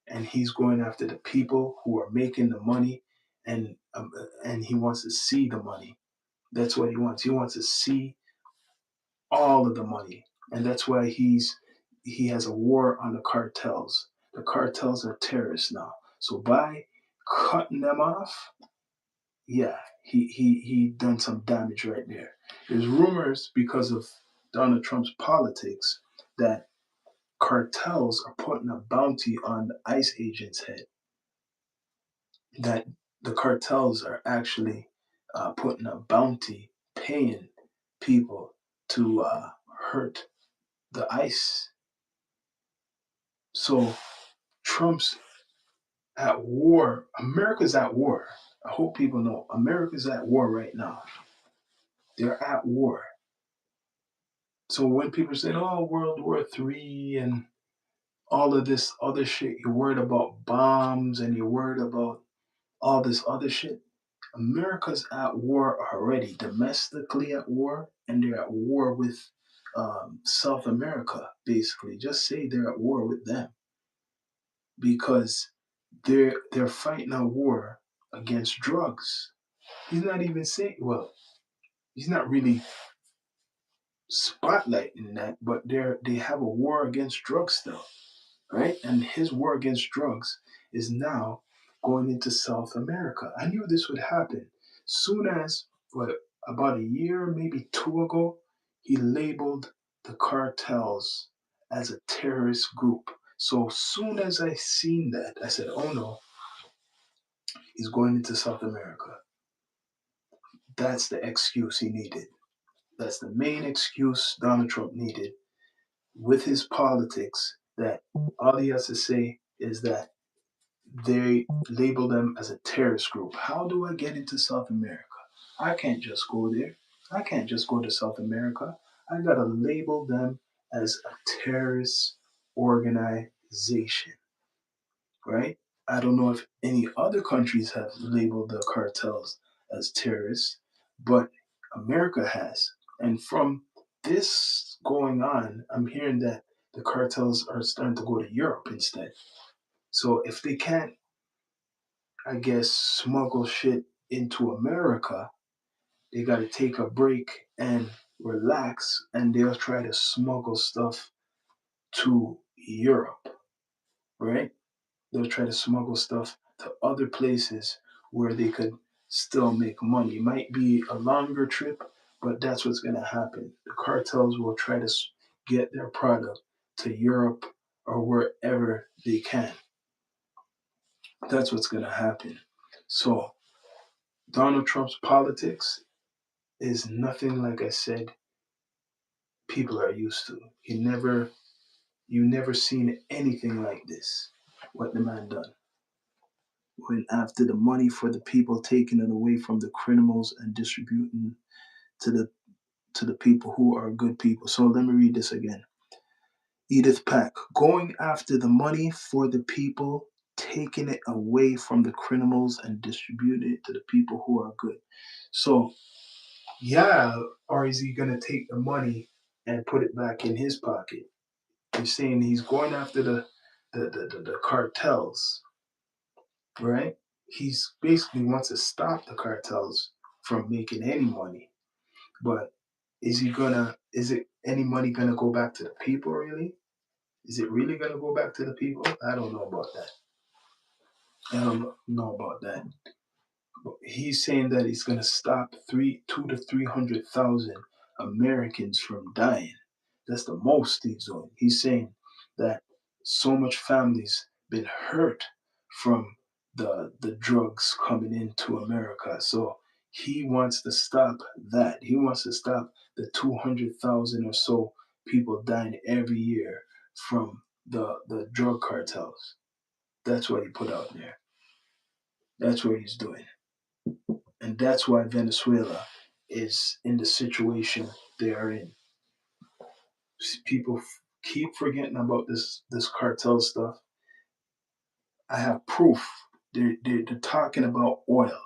[SPEAKER 1] and he's going after the people who are making the money, and um, and he wants to see the money. That's what he wants. He wants to see all of the money, and that's why he has a war on the cartels. The cartels are terrorists now. So by cutting them off, yeah, he done some damage right there. There's rumors because of Donald Trump's politics that cartels are putting a bounty on the ICE agent's head. That the cartels are actually putting a bounty, paying people to hurt the ICE. So Trump's at war. America's at war. I hope people know America's at war right now. They're at war. So when people say, "Oh, World War III and all of this other shit," you're worried about bombs and you're worried about all this other shit. America's at war already, domestically at war, and they're at war with South America. Basically, just say they're at war with them because they're fighting a war against drugs. He's not even saying, well, he's not really spotlighting that, but they have a war against drugs still, right? And his war against drugs is now going into South America. I knew this would happen. Soon as, what, about a year, maybe two ago, he labeled the cartels as a terrorist group. So soon as I seen that, I said, oh no, he's going into South America. That's the excuse he needed. That's the main excuse Donald Trump needed with his politics, that all he has to say is that they label them as a terrorist group. How do I get into South America? I can't just go there. I can't just go to South America. I gotta label them as a terrorist organization, right? I don't know if any other countries have labeled the cartels as terrorists, but America has. And from this going on, I'm hearing that the cartels are starting to go to Europe instead. So if they can't, I guess, smuggle shit into America, they got to take a break and relax, and they'll try to smuggle stuff to Europe, right? They'll try to smuggle stuff to other places where they could still make money. It might be a longer trip, but that's what's going to happen. The cartels will try to get their product to Europe or wherever they can. That's what's going to happen. So, Donald Trump's politics is nothing, like I said, people are used to. You never seen anything like this. What the man done. Went after the money for the people, taking it away from the criminals and distributing to the people who are good people. So let me read this again. Edith Pack, going after the money for the people, taking it away from the criminals and distributing it to the people who are good. So yeah, or is he gonna take the money and put it back in his pocket? You're saying he's going after the cartels, right? He's basically wants to stop the cartels from making any money. But is it any money gonna go back to the people really? Is it really gonna go back to the people? I don't know about that. I don't know about that. But he's saying that he's gonna stop 2 to 300,000 Americans from dying. That's the most he's doing. He's saying that so much families been hurt from the drugs coming into America. So he wants to stop that. He wants to stop the 200,000 or so people dying every year from the drug cartels. That's what he put out there. That's what he's doing. And that's why Venezuela is in the situation they are in. People keep forgetting about this cartel stuff. I have proof. They're talking about oil.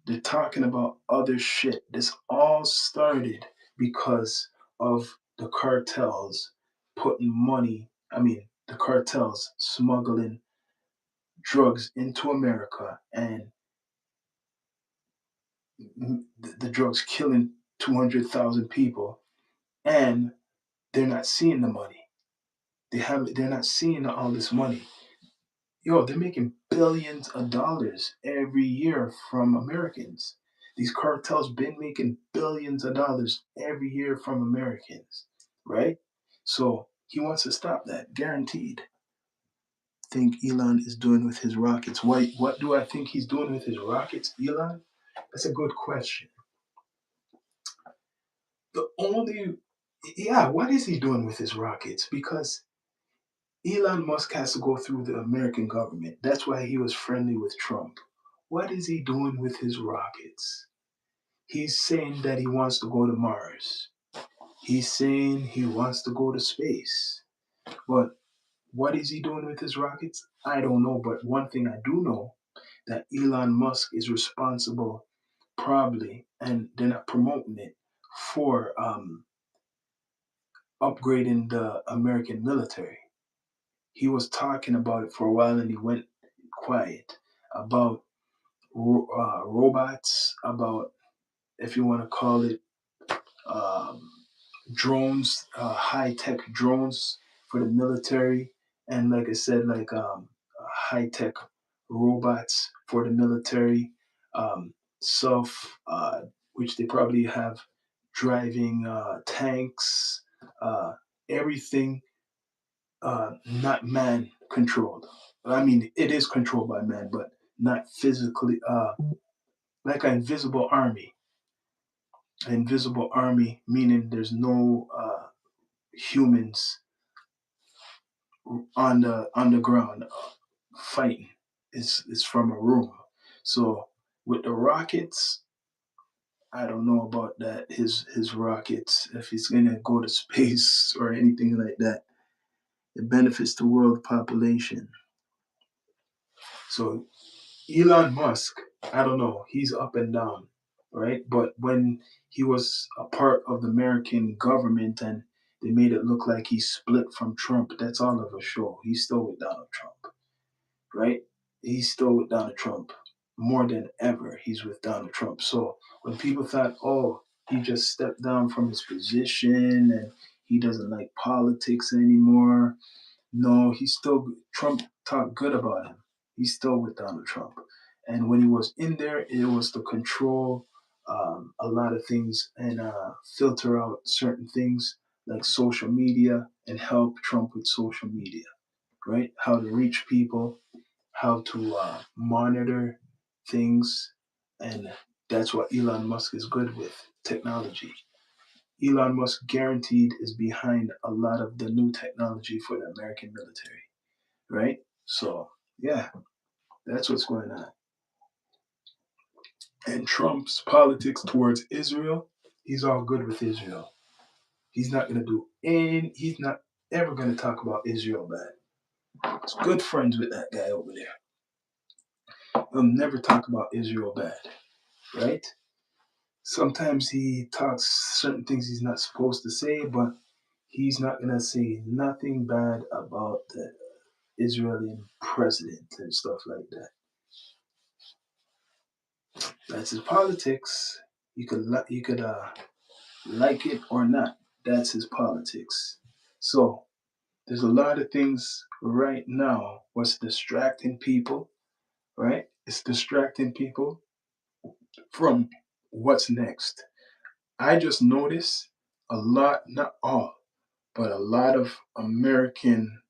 [SPEAKER 1] They're talking about other shit. This all started because of the cartels putting money. I mean, the cartels smuggling drugs into America, and the drugs killing 200,000 people, and they're not seeing the money. They're not seeing all this money. Yo, they're making billions of dollars every year from Americans. These cartels been making billions of dollars every year from Americans, right? So he wants to stop that, guaranteed. Think Elon is doing with his rockets? What do I think he's doing with his rockets, Elon? That's a good question. The only, yeah, what is he doing with his rockets? Because Elon Musk has to go through the American government. That's why he was friendly with Trump. What is he doing with his rockets? He's saying that he wants to go to Mars. He's saying he wants to go to space. But what is he doing with his rockets? I don't know. But one thing I do know, that Elon Musk is responsible, probably, and they're not promoting it, for upgrading the American military. He was talking about it for a while and he went quiet about robots, about, if you want to call it, um, drones, high tech drones for the military, and like I said, like high tech robots for the military, self, which they probably have driving tanks, everything not man controlled. I mean, it is controlled by man, but not physically. Like an invisible army. An invisible army, meaning there's no humans on the ground fighting. It's from a room. So with the rockets, I don't know about that. His rockets, if he's gonna go to space or anything like that, it benefits the world population. So Elon Musk, I don't know, he's up and down, right? But when he was a part of the American government and they made it look like he split from Trump, that's all of a show. He's still with Donald Trump, right? He's still with Donald Trump. More than ever, he's with Donald Trump. So when people thought, oh, he just stepped down from his position and he doesn't like politics anymore, no, he's still, Trump talked good about him. He's still with Donald Trump. And when he was in there, it was to control a lot of things and filter out certain things like social media and help Trump with social media, right? How to reach people, how to monitor things. And that's what Elon Musk is good with, technology. Elon Musk guaranteed is behind a lot of the new technology for the American military, right? So, yeah, that's what's going on. And Trump's politics towards Israel, he's all good with Israel. He's not going to do any, he's not ever going to talk about Israel bad. He's good friends with that guy over there. He'll never talk about Israel bad, right? Sometimes he talks certain things he's not supposed to say, but he's not going to say nothing bad about the Israeli president and stuff like that. That's his politics. You could like it or not. That's his politics. So there's a lot of things right now. What's distracting people, right? It's distracting people from what's next. I just noticed a lot, not all, but a lot of American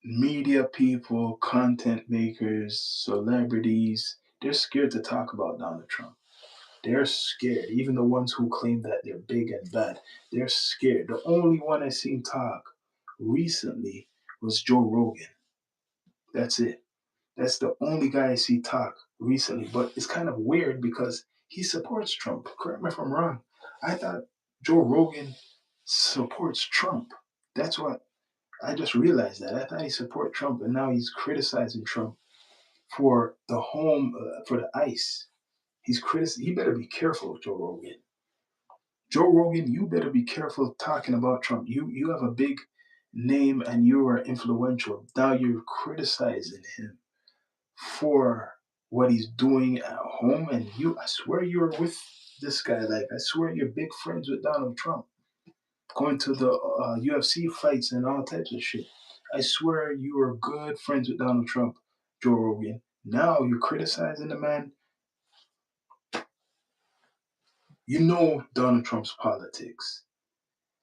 [SPEAKER 1] media people, content makers, celebrities, they're scared to talk about Donald Trump. They're scared. Even the ones who claim that they're big and bad, they're scared. The only one I seen talk recently was Joe Rogan. That's it. That's the only guy I see talk recently. But it's kind of weird because he supports Trump. Correct me if I'm wrong. I thought Joe Rogan supports Trump. That's what I just realized that. I thought he supported Trump, and now he's criticizing Trump for the home for the ICE. He better be careful, Joe Rogan. Joe Rogan, you better be careful talking about Trump. You have a big name and you are influential. Now you're criticizing him. for what he's doing at home, and I swear you're with this guy. Like, I swear you're big friends with Donald Trump, going to the UFC fights and all types of shit. I swear you were good friends with Donald Trump, Joe Rogan. Now you're criticizing the man. You know Donald Trump's politics,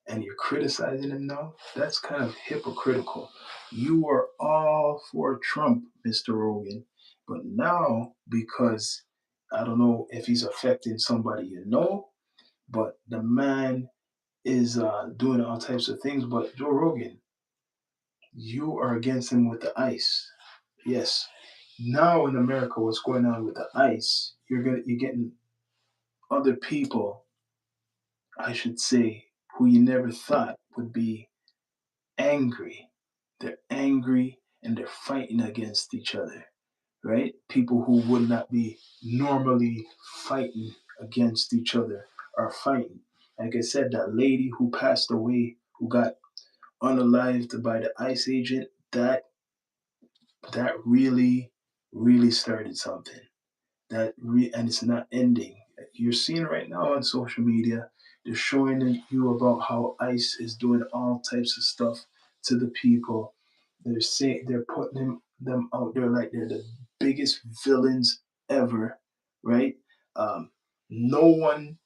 [SPEAKER 1] and you're criticizing him now? That's kind of hypocritical. You are all for Trump, Mr. Rogan, but now, because I don't know if he's affecting somebody you know, but the man is doing all types of things. But Joe Rogan, you are against him with the ICE. Yes. Now in America, what's going on with the ICE? You're getting other people, I should say, who you never thought would be angry. They're angry and they're fighting against each other, right? People who would not be normally fighting against each other are fighting. Like I said, that lady who passed away, who got unalived by the ICE agent, that really, really started something. And it's not ending. You're seeing right now on social media, they're showing you about how ICE is doing all types of stuff to the people. They're putting them out there like they're the biggest villains ever, right? No one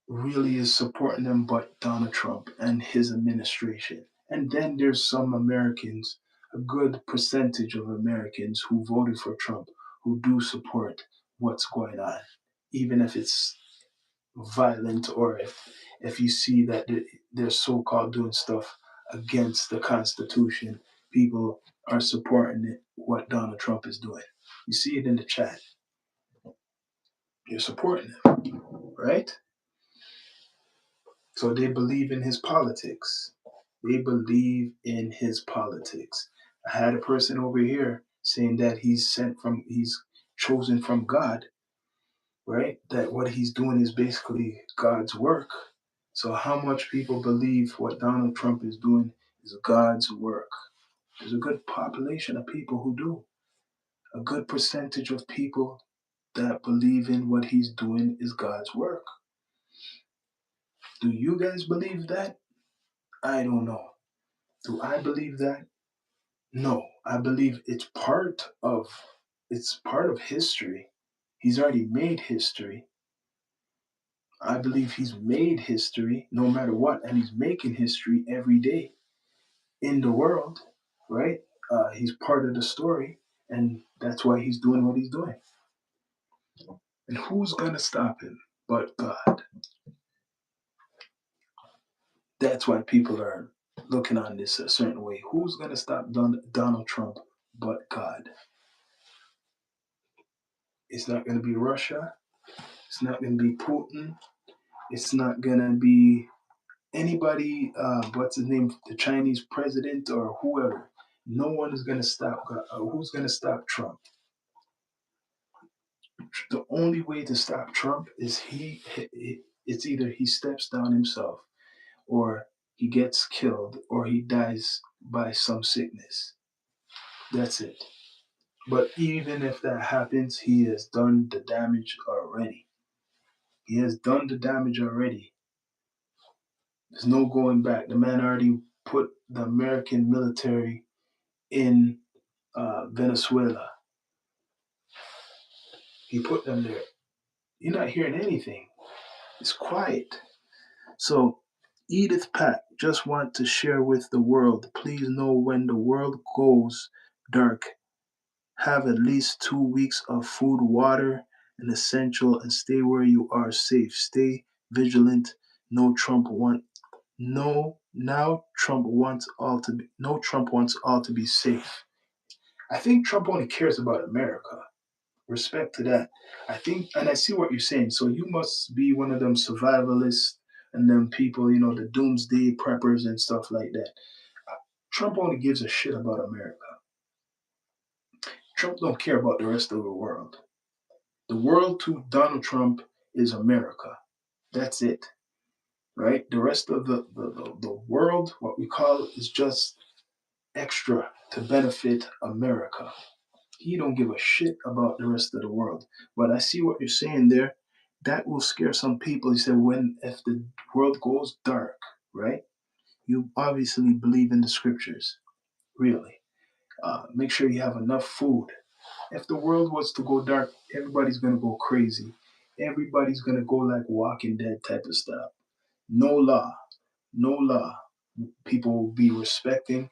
[SPEAKER 1] really is supporting them but Donald Trump and his administration. And then there's some Americans, a good percentage of Americans who voted for Trump, who do support what's going on, even if it's violent, or if you see that they're so-called doing stuff against the Constitution, people are supporting it, what Donald Trump is doing. You see it in the chat. You're supporting him, right? So they believe in his politics. They believe in his politics. I had a person over here saying that he's chosen from God, right? That what he's doing is basically God's work. So how much people believe what Donald Trump is doing is God's work? There's a good population of people who do. A good percentage of people that believe in what he's doing is God's work. Do you guys believe that? I don't know. Do I believe that? No, I believe it's part of history. He's already made history. I believe he's made history no matter what, and he's making history every day in the world, right? He's part of the story, and that's why he's doing what he's doing. And who's gonna stop him but God? That's why people are looking on this a certain way. Who's gonna stop Donald Trump but God? It's not gonna be Russia. It's not gonna be Putin. It's not gonna be anybody. What's his name? The Chinese president or whoever. No one is gonna stop. Who's gonna stop Trump? The only way to stop Trump is it's either he steps down himself, or he gets killed, or he dies by some sickness. That's it. But even if that happens, he has done the damage already. He has done the damage already. There's no going back. The man already put the American military in Venezuela. He put them there. You're not hearing anything. It's quiet. So, Edith Pack just want to share with the world. Please know when the world goes dark, have at least 2 weeks of food, water, and essential, and stay where you are safe. Stay vigilant. No Trump wants all to be safe. I think Trump only cares about America. Respect to that. I think, and I see what you're saying. So you must be one of them survivalists and them people, the doomsday preppers and stuff like that. Trump only gives a shit about America. Trump don't care about the rest of the world. The world to Donald Trump is America. That's it, right? The rest of the world, what we call, is just extra to benefit America. He don't give a shit about the rest of the world. But I see what you're saying there. That will scare some people. You said when if the world goes dark, right? You obviously believe in the scriptures, really. Make sure you have enough food. If the world was to go dark, everybody's gonna go crazy. Everybody's gonna go like Walking Dead type of stuff. No law, no law. People will be respecting.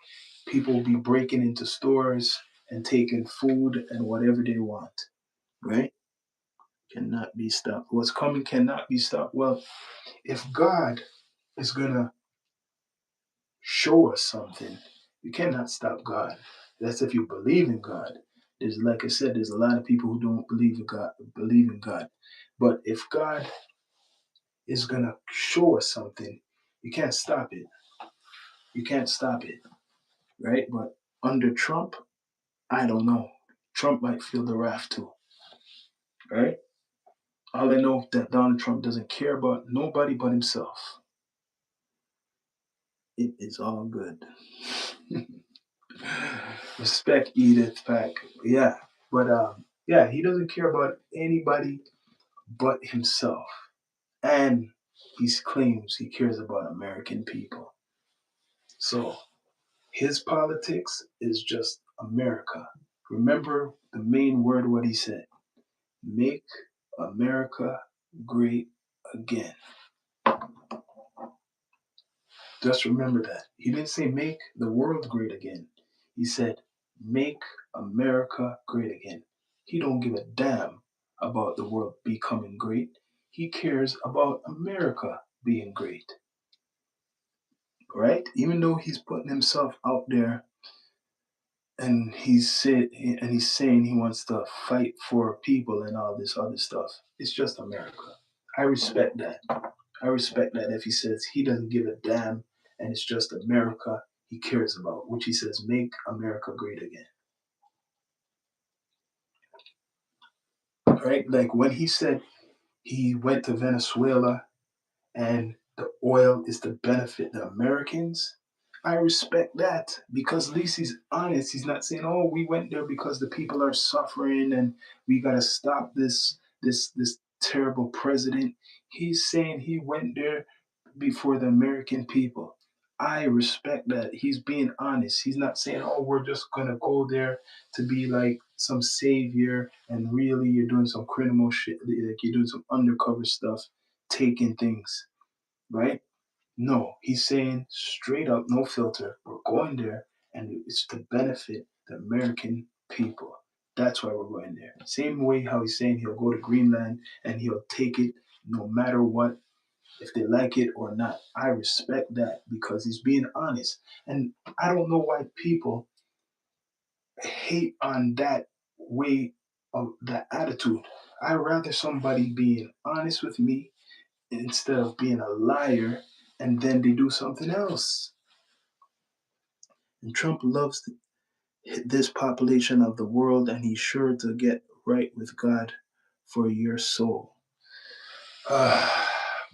[SPEAKER 1] People will be breaking into stores and taking food and whatever they want. Right? Cannot be stopped. What's coming cannot be stopped. Well, if God is gonna show us something, you cannot stop God. That's if you believe in God. There's like I said, there's a lot of people who don't believe in God. But if God is gonna show us something, you can't stop it. You can't stop it. Right? But under Trump, I don't know. Trump might feel the wrath too. Right? All I know that Donald Trump doesn't care about nobody but himself. It is all good. Respect Edith Pack. Yeah. But yeah, he doesn't care about anybody but himself. And he claims he cares about American people. So his politics is just America. Remember the main word what he said. Make America great again. Just remember that. He didn't say make the world great again. He said make America great again. He don't give a damn about the world becoming great. He cares about America being great. Right? Even though he's putting himself out there and he's saying he wants to fight for people and all this other stuff. It's just America. I respect that. I respect that if he says he doesn't give a damn and it's just America he cares about, which he says make America great again. Right? Like when he said he went to Venezuela and the oil is to benefit the Americans. I respect that because at least he's honest. He's not saying, "Oh, we went there because the people are suffering and we got to stop this terrible president." He's saying he went there before the American people. I respect that. He's being honest. He's not saying, "Oh, we're just gonna go there to be like some savior," and really you're doing some criminal shit, like you're doing some undercover stuff, taking things, right? No, he's saying straight up, no filter. We're going there, and it's to benefit the American people. That's why we're going there. Same way how he's saying he'll go to Greenland and he'll take it no matter what, if they like it or not. I respect that because he's being honest. And I don't know why people hate on that way of that attitude. I rather somebody being honest with me instead of being a liar and then they do something else. And Trump loves this population of the world and he's sure to get right with God for your soul.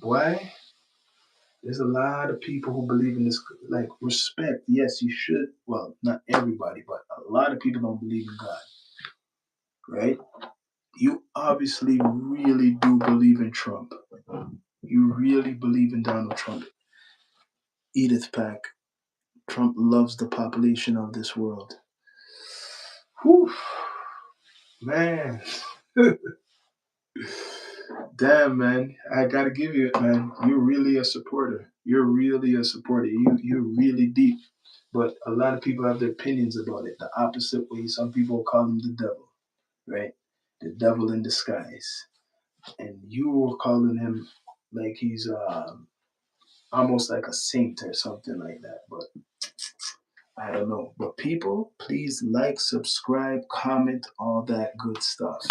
[SPEAKER 1] Boy, there's a lot of people who believe in this, like respect. Yes, you should. Well, not everybody, but a lot of people don't believe in God, right? You obviously really do believe in Trump. You really believe in Donald Trump. Edith Pack. Trump loves the population of this world. Whew, man. Damn, man. I gotta give you it, man. You're really a supporter. You're really a supporter. You're really deep. But a lot of people have their opinions about it. The opposite way. Some people call him the devil, right? The devil in disguise. And you were calling him like he's almost like a saint or something like that. But I don't know. But people, please like, subscribe, comment, all that good stuff.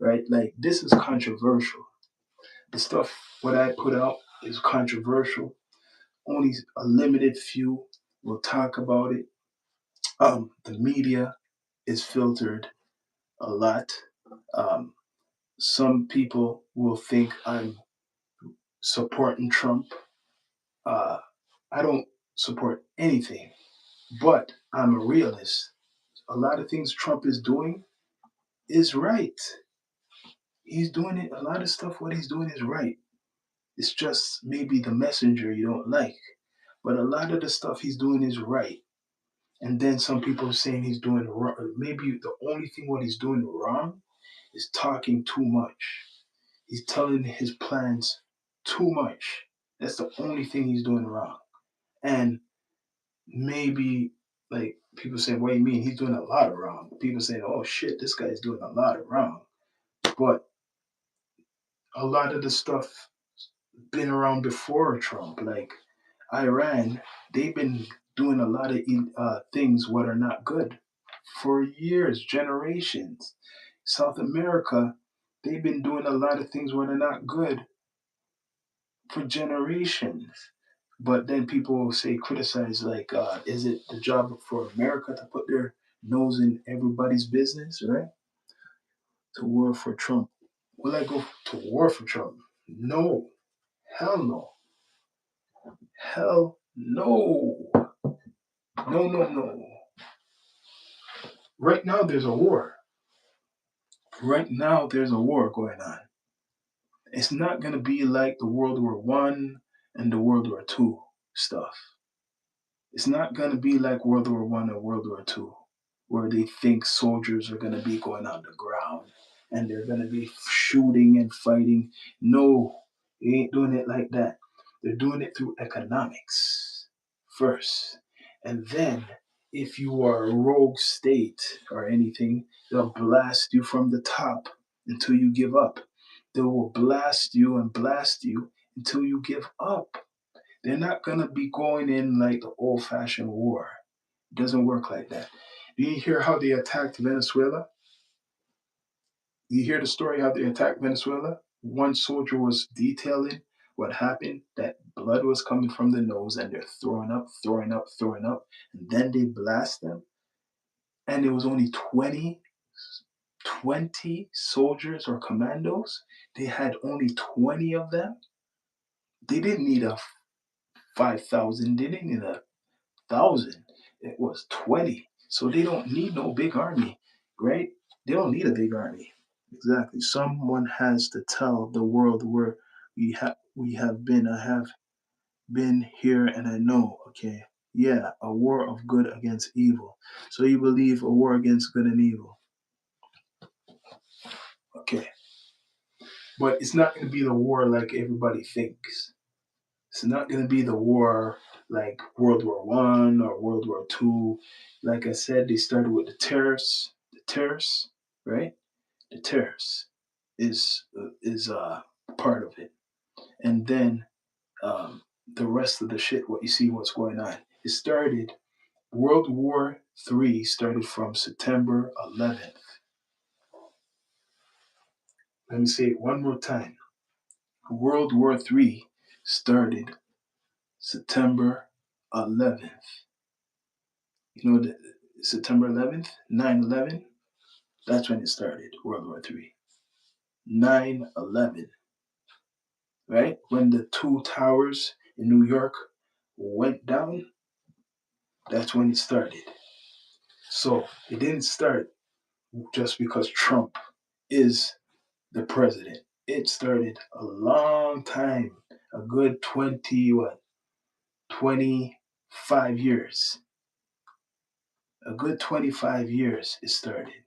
[SPEAKER 1] Right? Like this is controversial. The stuff what I put out is controversial. Only a limited few will talk about it. The media is filtered a lot. Um, some people will think I'm supporting Trump. Uh, I don't support anything, but I'm a realist. A lot of things Trump is doing, is right. He's doing it. A lot of stuff, what he's doing is right. It's just maybe the messenger you don't like. But a lot of the stuff he's doing is right. And then some people are saying he's doing wrong. Maybe the only thing what he's doing wrong is talking too much. He's telling his plans too much. That's the only thing he's doing wrong. And maybe like people say, what do you mean? He's doing a lot of wrong. People say, oh shit, this guy's doing a lot of wrong. But a lot of the stuff been around before Trump. Like Iran, they've been doing a lot of things what are not good for years, generations. South America, they've been doing a lot of things what are not good for generations. But then people say, criticize, like, is it the job for America to put their nose in everybody's business, right? To war for Trump. Will I go to war for Trump? No. Hell no. Hell no. No, no, no. Right now, there's a war. Right now, there's a war going on. It's not going to be like the World War One and the World War Two stuff. It's not going to be like World War One or World War Two, where they think soldiers are going to be going on the ground and they're going to be shooting and fighting. No, they ain't doing it like that. They're doing it through economics first. And then, if you are a rogue state or anything, they'll blast you from the top until you give up. They will blast you until you give up. They're not going to be going in like the old fashioned war. It doesn't work like that. Do you hear how they attacked Venezuela? Do you hear the story how they attacked Venezuela? One soldier was detailing what happened, that blood was coming from the nose and they're throwing up, throwing up, throwing up. And then they blast them. And it was only 20 soldiers or commandos. They had only 20 of them. They didn't need a 5,000. They didn't need a 1,000. It was 20. So they don't need no big army, right? They don't need a big army. Exactly. Someone has to tell the world where we have been. I have been here and I know, okay. Yeah, a war of good against evil. So you believe a war against good and evil. Okay. But it's not going to be the war like everybody thinks. It's not going to be the war like World War One or World War Two. Like I said, they started with the terrorists. The terrorists, right? The terrorists is part of it, and then the rest of the shit. What you see, what's going on? It started. World War Three started from September 11th. Let me say it one more time. World War Three started September 11th. You know, September 11th, 9/11, that's when it started, World War Three. 9/11, right? When the two towers in New York went down, that's when it started. So it didn't start just because Trump is the president. It started a long time, a good 25 years. A good 25 years it started.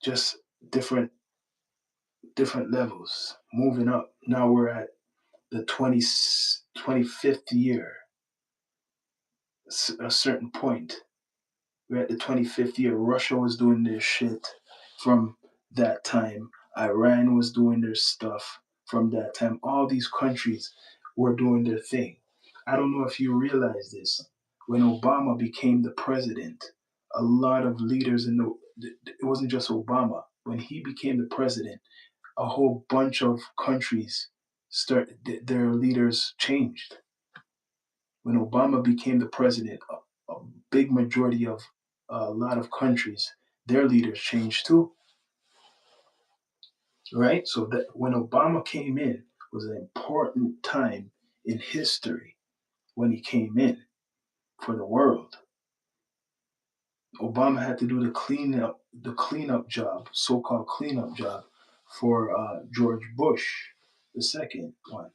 [SPEAKER 1] Just different different levels, moving up. Now we're at the 25th year, a certain point. We're at the 25th year. Russia was doing their shit from that time. Iran was doing their stuff from that time. All these countries were doing their thing. I don't know if you realize this. When Obama became the president, a lot of leaders it wasn't just Obama. When he became the president, a whole bunch of countries their leaders changed. When Obama became the president, a big majority of a lot of countries, their leaders changed too, right? So that when Obama came in was an important time in history when he came in for the world. Obama had to do the cleanup job, so-called cleanup job, for George Bush, the second one.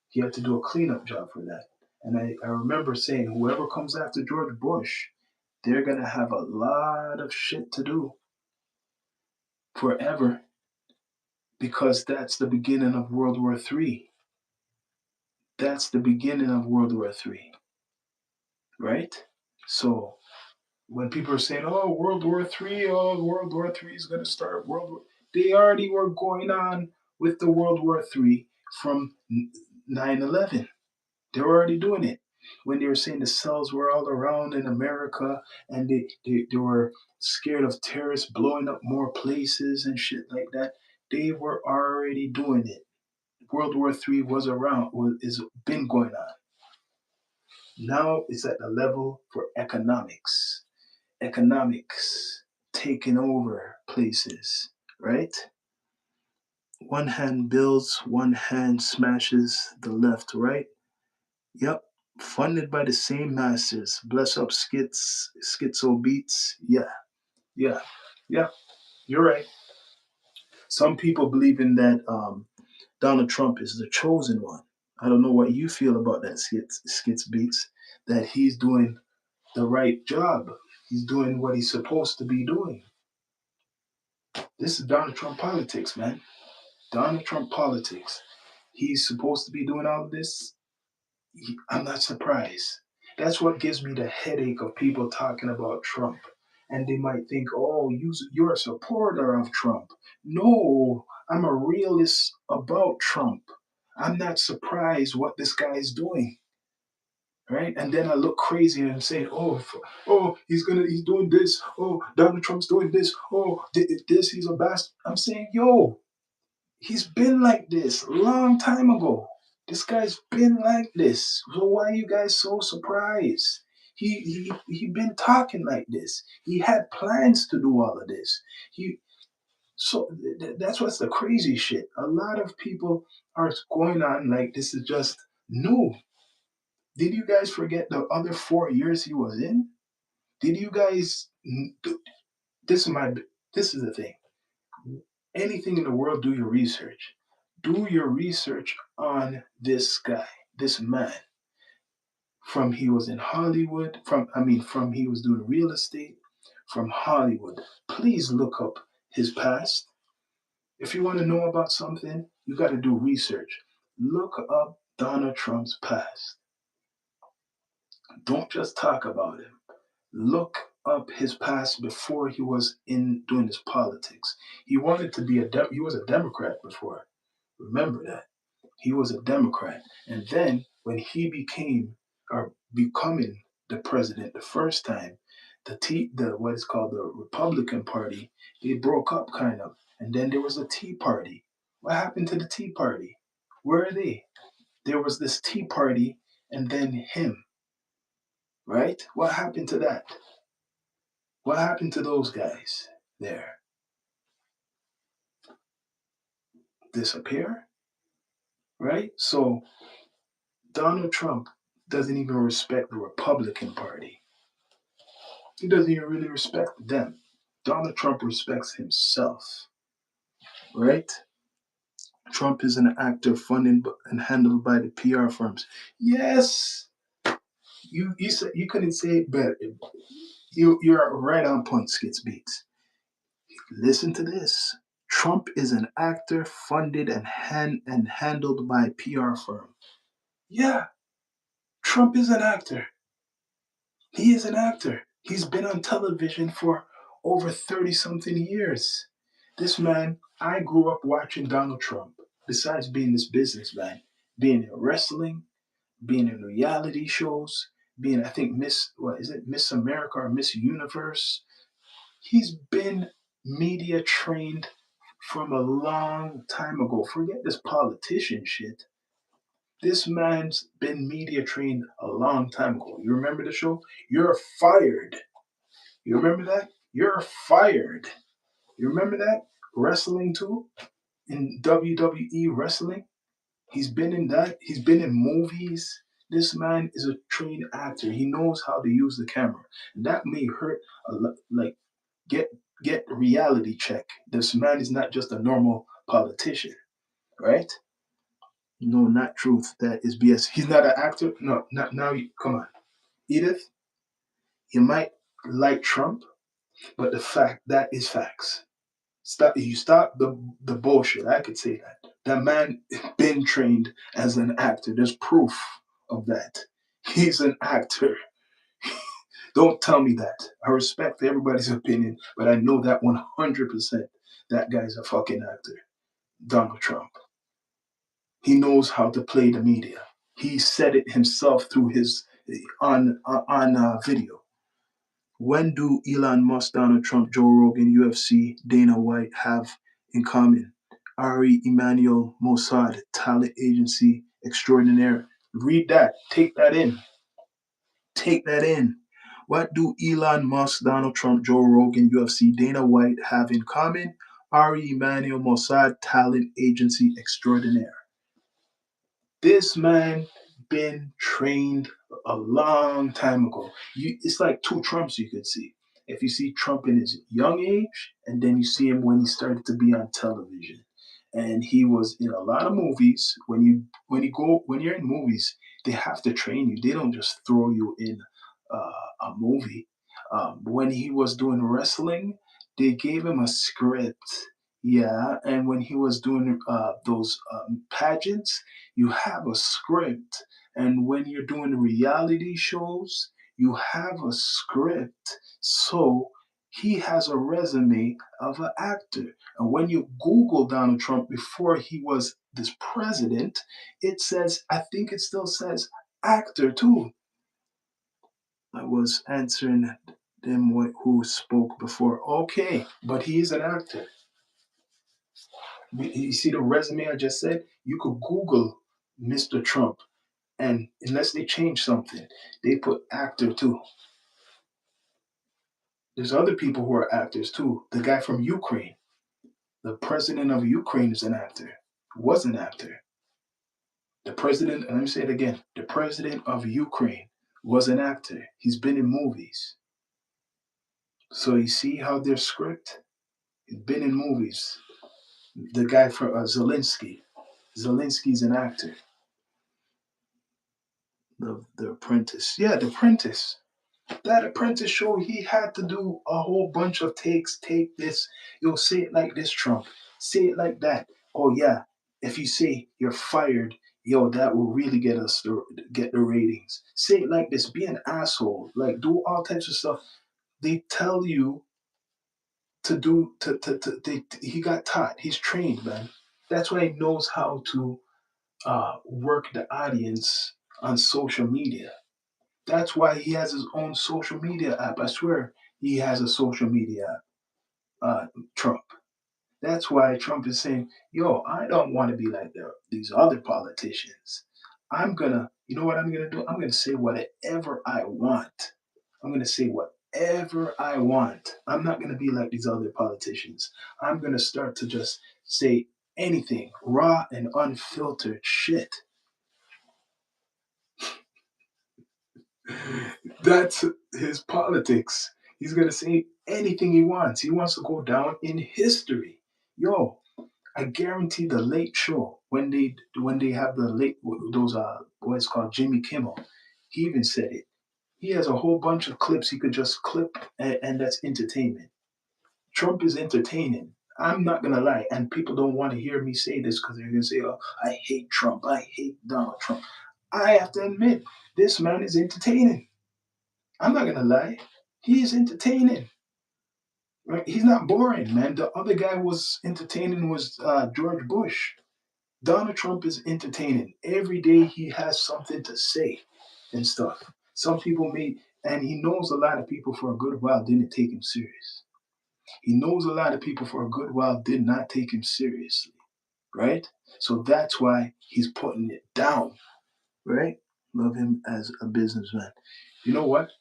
[SPEAKER 1] He had to do a cleanup job for that. And I remember saying, whoever comes after George Bush, they're gonna have a lot of shit to do forever, because that's the beginning of World War III. That's the beginning of World War III, right? So when people are saying, "Oh, World War III, oh, World War III is going to start," they already were going on with the World War III from 9/11. They were already doing it when they were saying the cells were all around in America, and they were scared of terrorists blowing up more places and shit like that. They were already doing it. World War III was around, is been going on. Now it's at the level for economics. Economics taking over places, right? One hand builds, one hand smashes the left, right? Yep. Funded by the same masters. Bless up schizo beats. Yeah, yeah, yeah. You're right. Some people believe in that Donald Trump is the chosen one. I don't know what you feel about that skits beats. That he's doing the right job. He's doing what he's supposed to be doing. This is Donald Trump politics, man. Donald Trump politics. He's supposed to be doing all of this. I'm not surprised. That's what gives me the headache of people talking about Trump. And they might think, oh, you're a supporter of Trump. No, I'm a realist about Trump. I'm not surprised what this guy is doing. Right? And then I look crazy and say, oh, he's doing this. Oh, Donald Trump's doing this. Oh, this, he's a bastard. I'm saying, yo, he's been like this a long time ago. This guy's been like this. So why are you guys so surprised? He been talking like this. He had plans to do all of this. He so that's what's the crazy shit. A lot of people are going on like this is just new. Did you guys forget the other 4 years he was in? Did you guys? This is my. This is the thing. Anything in the world, do your research. Do your research on this guy, this man. From he was in Hollywood, from he was doing real estate, from Hollywood. Please look up his past. If you want to know about something, you got to do research. Look up Donald Trump's past. Don't just talk about him. Look up his past before he was in doing his politics. He wanted to be he was a Democrat before. Remember that. He was a Democrat. And then when he became or becoming the president the first time, the what is called the Republican Party, they broke up kind of. And then there was a Tea Party. What happened to the Tea Party? Where are they? There was this Tea Party and then him, right? What happened to that? What happened to those guys there? Disappear? Right? So Donald Trump doesn't even respect the Republican Party. He doesn't even really respect them. Donald Trump respects himself, right? Trump is an actor funded and handled by the PR firms. Yes, you said you couldn't say it better. You're right on point, Skits Beats. Listen to this. Trump is an actor funded and handled by a PR firm. Yeah, Trump is an actor. He is an actor. He's been on television for over 30 something years. This man, I grew up watching Donald Trump, besides being this businessman, being in wrestling, being in reality shows, being, I think, Miss America or Miss Universe. He's been media trained from a long time ago. Forget this politician shit. This man's been media trained a long time ago. You remember the show? You're fired. You remember that? You're fired. You remember that? Wrestling too? In WWE wrestling? He's been in that. He's been in movies. This man is a trained actor. He knows how to use the camera. And that may hurt a lot. Like, get get reality check. This man is not just a normal politician, right? No, not truth. That is BS. He's not an actor. No, not now. Come on, Edith. You might like Trump, but the fact that is facts. Stop. You stop the bullshit. I could say that. That man been trained as an actor. There's proof of that. He's an actor. Don't tell me that. I respect everybody's opinion, but I know that 100% that guy's a fucking actor. Donald Trump. He knows how to play the media. He said it himself through his on video. When do Elon Musk, Donald Trump, Joe Rogan, UFC, Dana White have in common? Ari Emanuel Mossad, talent agency extraordinaire. Read that. Take that in. Take that in. What do Elon Musk, Donald Trump, Joe Rogan, UFC, Dana White have in common? Ari Emanuel Mossad, talent agency extraordinaire. This man been trained a long time ago. It's like two Trumps you could see. If you see Trump in his young age, and then you see him when he started to be on television, and he was in a lot of movies. When you're in movies, they have to train you. They don't just throw you in a movie. When he was doing wrestling, they gave him a script. Yeah, and when he was doing those pageants, you have a script. And when you're doing reality shows, you have a script. So he has a resume of an actor. And when you Google Donald Trump before he was this president, it says, I think it still says actor too. I was answering them who spoke before. Okay, but he is an actor. You see the resume I just said? You could Google Mr. Trump, and unless they change something, they put actor too. There's other people who are actors too. The guy from Ukraine, the president of Ukraine is an actor, was an actor. The president, let me say it again, the president of Ukraine was an actor. He's been in movies. So you see how their script? He's been in movies. The guy from Zelensky. Zelensky's an actor. The Apprentice. Yeah, The Apprentice. That Apprentice show, he had to do a whole bunch of takes. Take this. You'll say it like this, Trump. Say it like that. Oh yeah. If you say you're fired, yo, that will really get the ratings. Say it like this. Be an asshole. Like do all types of stuff. They tell you to do he got taught. He's trained, man. That's why he knows how to work the audience on social media. That's why he has his own social media app. I swear he has a social media app, Trump. That's why Trump is saying, yo, I don't want to be like these other politicians. You know what I'm going to do? I'm going to say whatever I want. I'm going to say whatever I want. I'm not going to be like these other politicians. I'm going to start to just say anything, raw and unfiltered shit. That's his politics. He's gonna say anything he wants. He wants to go down in history. Yo, I guarantee the Late Show when they have the late those what's called Jimmy Kimmel. He even said it. He has a whole bunch of clips he could just clip, and that's entertainment. Trump is entertaining. I'm not gonna lie, and people don't want to hear me say this because they're gonna say, "Oh, I hate Trump. I hate Donald Trump." I have to admit, this man is entertaining. I'm not gonna lie. He is entertaining. Right? He's not boring, man. The other guy was entertaining was George Bush. Donald Trump is entertaining. Every day he has something to say and stuff. Some people and he knows a lot of people for a good while didn't take him serious. He knows a lot of people for a good while did not take him seriously, right? So that's why he's putting it down, right? Love him as a businessman. You know what?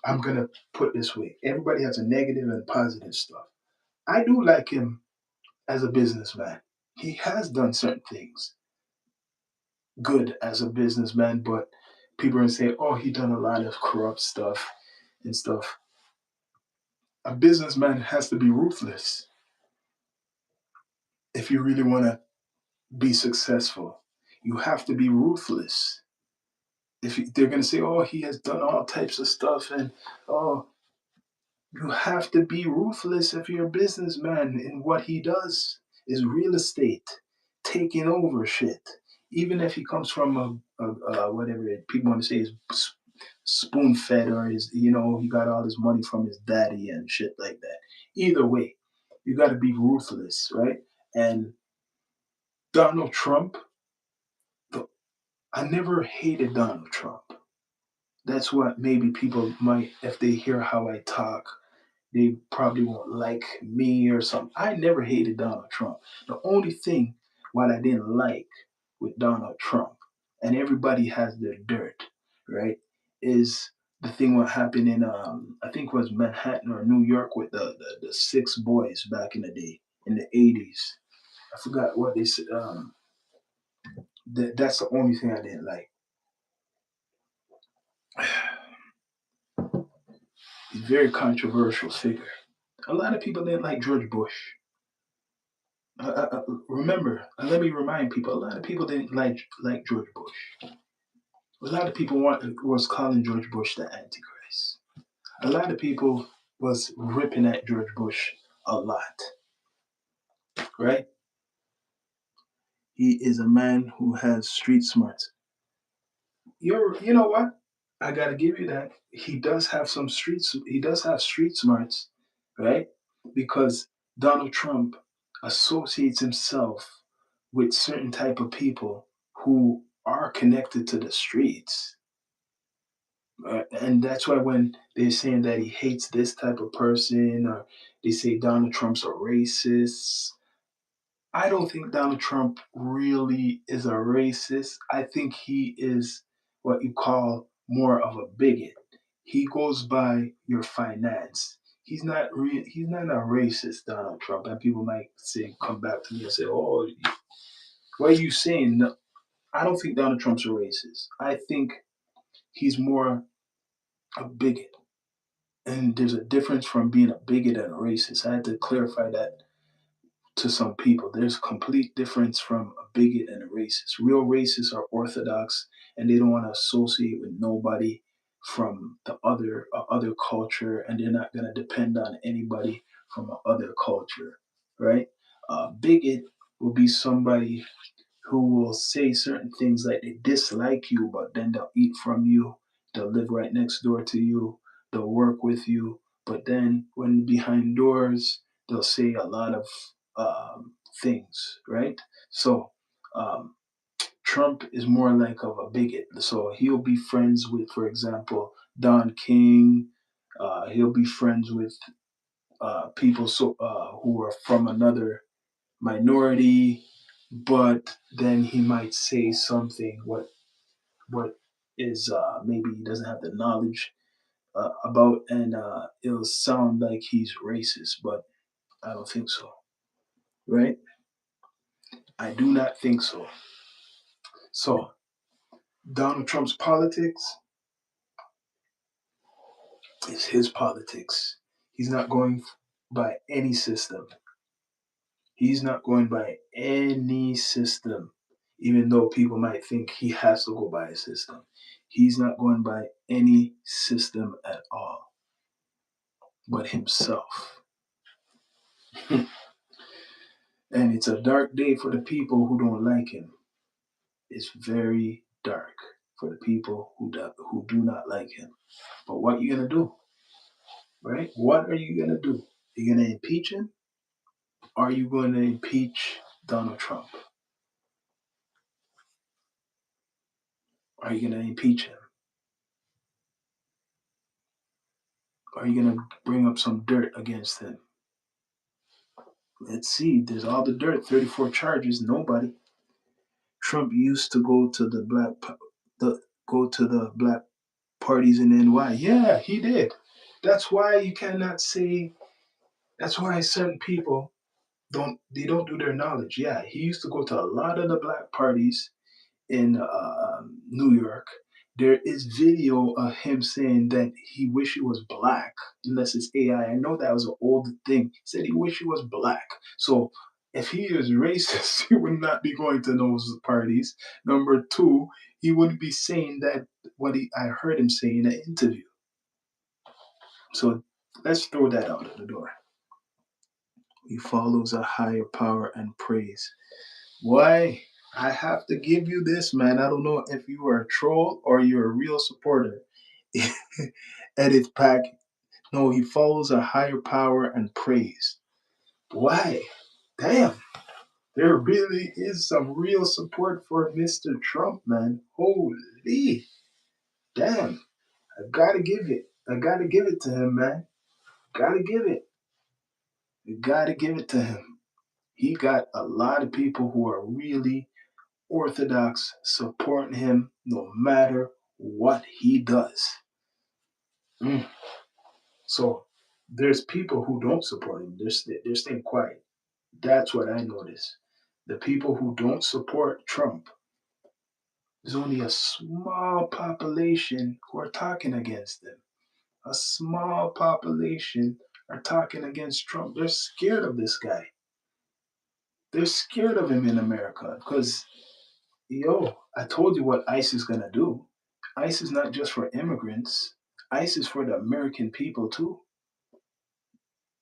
[SPEAKER 1] I'm gonna put this way. Everybody has a negative and positive stuff. I do like him as a businessman. He has done certain things good as a businessman, but people are gonna say, "Oh, he done a lot of corrupt stuff and stuff." A businessman has to be ruthless if you really want to be successful. You have to be ruthless. If they're gonna say, "Oh, he has done all types of stuff," and oh, you have to be ruthless if you're a businessman. And what he does is real estate, taking over shit. Even if he comes from whatever people want to say is spoon fed, or is, he got all his money from his daddy and shit like that. Either way, you got to be ruthless, right? And Donald Trump, I never hated Donald Trump. That's what maybe people might, if they hear how I talk, they probably won't like me or something. I never hated Donald Trump. The only thing what I didn't like with Donald Trump, and everybody has their dirt, right, is the thing what happened in I think it was Manhattan or New York with the six boys back in the day in the 80s. I forgot what they said. That's the only thing I didn't like. He's a very controversial figure. A lot of people didn't like George Bush. Remember, let me remind people: a lot of people didn't like George Bush. A lot of people was calling George Bush the Antichrist. A lot of people was ripping at George Bush a lot, right? He is a man who has street smarts. You know what? I gotta give you that. He does have some streets. He does have street smarts, right? Because Donald Trump associates himself with certain type of people who are connected to the streets. And that's why when they're saying that he hates this type of person, or they say Donald Trump's a racist, I don't think Donald Trump really is a racist. I think he is what you call more of a bigot. He goes by your finance. He's not a racist, Donald Trump. And people might say, come back to me and say, "Oh, what are you saying?" No, I don't think Donald Trump's a racist. I think he's more a bigot. And there's a difference from being a bigot and a racist. I had to clarify that to some people. There's a complete difference from a bigot and a racist. Real racists are orthodox and they don't want to associate with nobody from the other culture, and they're not going to depend on anybody from a other culture, right? Bigot will be somebody who will say certain things like they dislike you, but then they'll eat from you, they'll live right next door to you, they'll work with you, but then when behind doors, they'll say a lot of things, right? So um, Trump is more like of a bigot. So he'll be friends with, for example, Don King. He'll be friends with people who are from another minority, but then he might say something what is maybe he doesn't have the knowledge about, and it'll sound like he's racist, but I don't think so, right? I do not think so. So Donald Trump's politics is his politics. He's not going by any system. He's not going by any system, even though people might think he has to go by a system. He's not going by any system at all, but himself. And it's a dark day for the people who don't like him. It's very dark for the people who do not like him. But what are you going to do? Right? What are you going to do? Are you going to impeach him? Are you going to impeach Donald Trump? Are you going to impeach him? Are you going to bring up some dirt against him? Let's see. There's all the dirt, 34 charges, nobody. Trump used to the go to the black parties in NY. Yeah, he did. That's why you cannot say. That's why certain people don't do their knowledge. Yeah, he used to go to a lot of the black parties in New York, There is video of him saying that he wish he was black, unless it's AI. I know that was an old thing. He said he wish he was black. So if he is racist, he would not be going to those parties. Number two, he wouldn't be saying that what I heard him say in an interview. So let's throw that out of the door. He follows a higher power and praise. Why? I have to give you this, man. I don't know if you are a troll or you're a real supporter. Edith Pack. No, he follows a higher power and praise. Why? Damn. There really is some real support for Mr. Trump, man. Holy damn. I gotta give it. I gotta give it to him, man. Gotta give it. You gotta give it to him. He got a lot of people who are really orthodox supporting him no matter what he does. Mm. So there's people who don't support him. They're staying quiet. That's what I notice. The people who don't support Trump, there's only a small population who are talking against him. A small population are talking against Trump. They're scared of this guy. They're scared of him in America because, yo, I told you what ICE is going to do. ICE is not just for immigrants, ICE is for the American people too.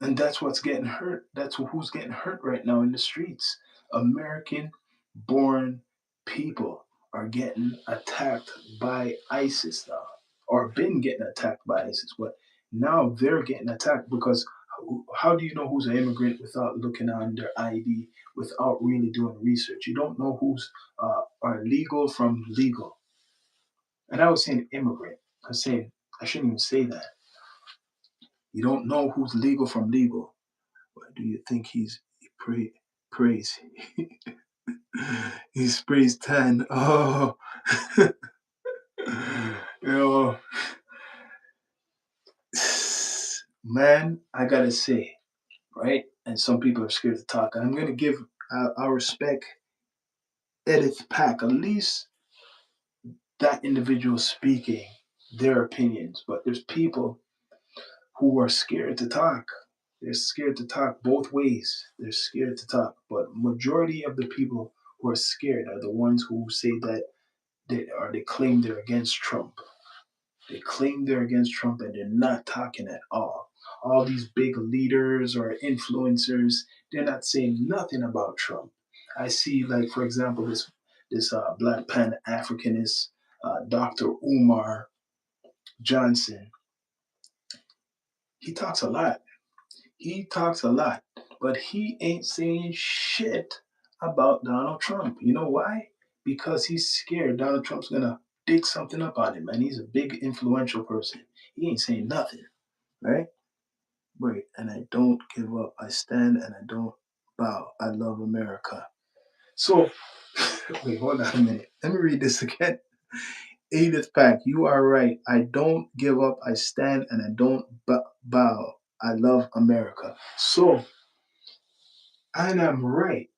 [SPEAKER 1] And that's what's getting hurt. That's who's getting hurt right now in the streets. American born people are getting attacked by ISIS now, or been getting attacked by ISIS. But now they're getting attacked because how do you know who's an immigrant without looking on their ID, without really doing research? You don't know who's are legal from legal. And I was saying immigrant. I was saying I shouldn't even say that. You don't know who's legal from legal. Why do you think praise? He sprays tan. Oh, yo, man, I gotta say, right? And some people are scared to talk. I'm gonna give I respect Edith Pack, at least that individual speaking their opinions. But there's people who are scared to talk. They're scared to talk both ways. They're scared to talk. But majority of the people who are scared are the ones who say that they claim they're against Trump. They claim they're against Trump and they're not talking at all. All these big leaders or influencers, they're not saying nothing about Trump. I see, like for example, this Black Pan Africanist, Dr. Umar Johnson. He talks a lot. He talks a lot, but he ain't saying shit about Donald Trump. You know why? Because he's scared Donald Trump's gonna dig something up on him, and he's a big influential person. He ain't saying nothing, right? Right. And I don't give up. I stand and I don't bow. I love America. So, wait, hold on a minute. Let me read this again. Edith Pack, you are right. I don't give up. I stand and I don't bow. I love America. So, and I'm right.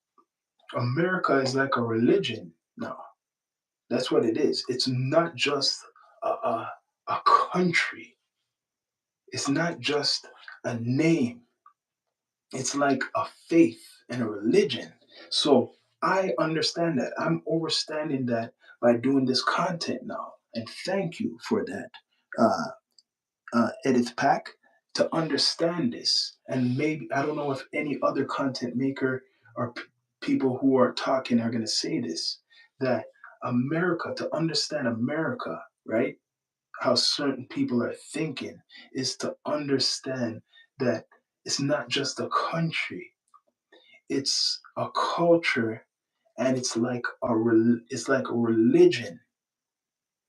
[SPEAKER 1] America is like a religion now. That's what it is. It's not just a country. It's not just a name. It's like a faith and a religion. So I understand that. I'm understanding that by doing this content now. And thank you for that, uh, Edith Pack, to understand this. And maybe, I don't know if any other content maker or people who are talking are going to say this, that America, to understand America, right? How certain people are thinking is to understand that it's not just a country, it's a culture, and it's like a religion,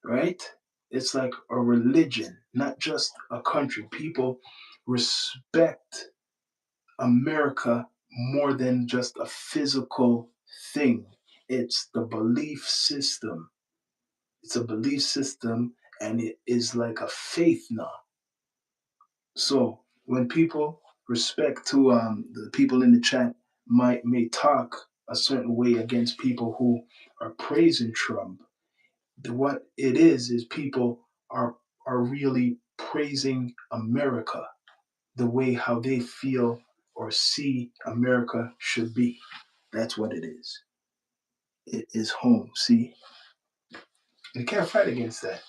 [SPEAKER 1] right? It's like a religion, not just a country. People respect America more than just a physical thing. It's the belief system. It's a belief system, and it is like a faith now. So when people respect to the people in the chat may talk a certain way against people who are praising Trump, what it is people are really praising America the way how they feel or see America should be. That's what it is. It is home. See, you can't fight against that.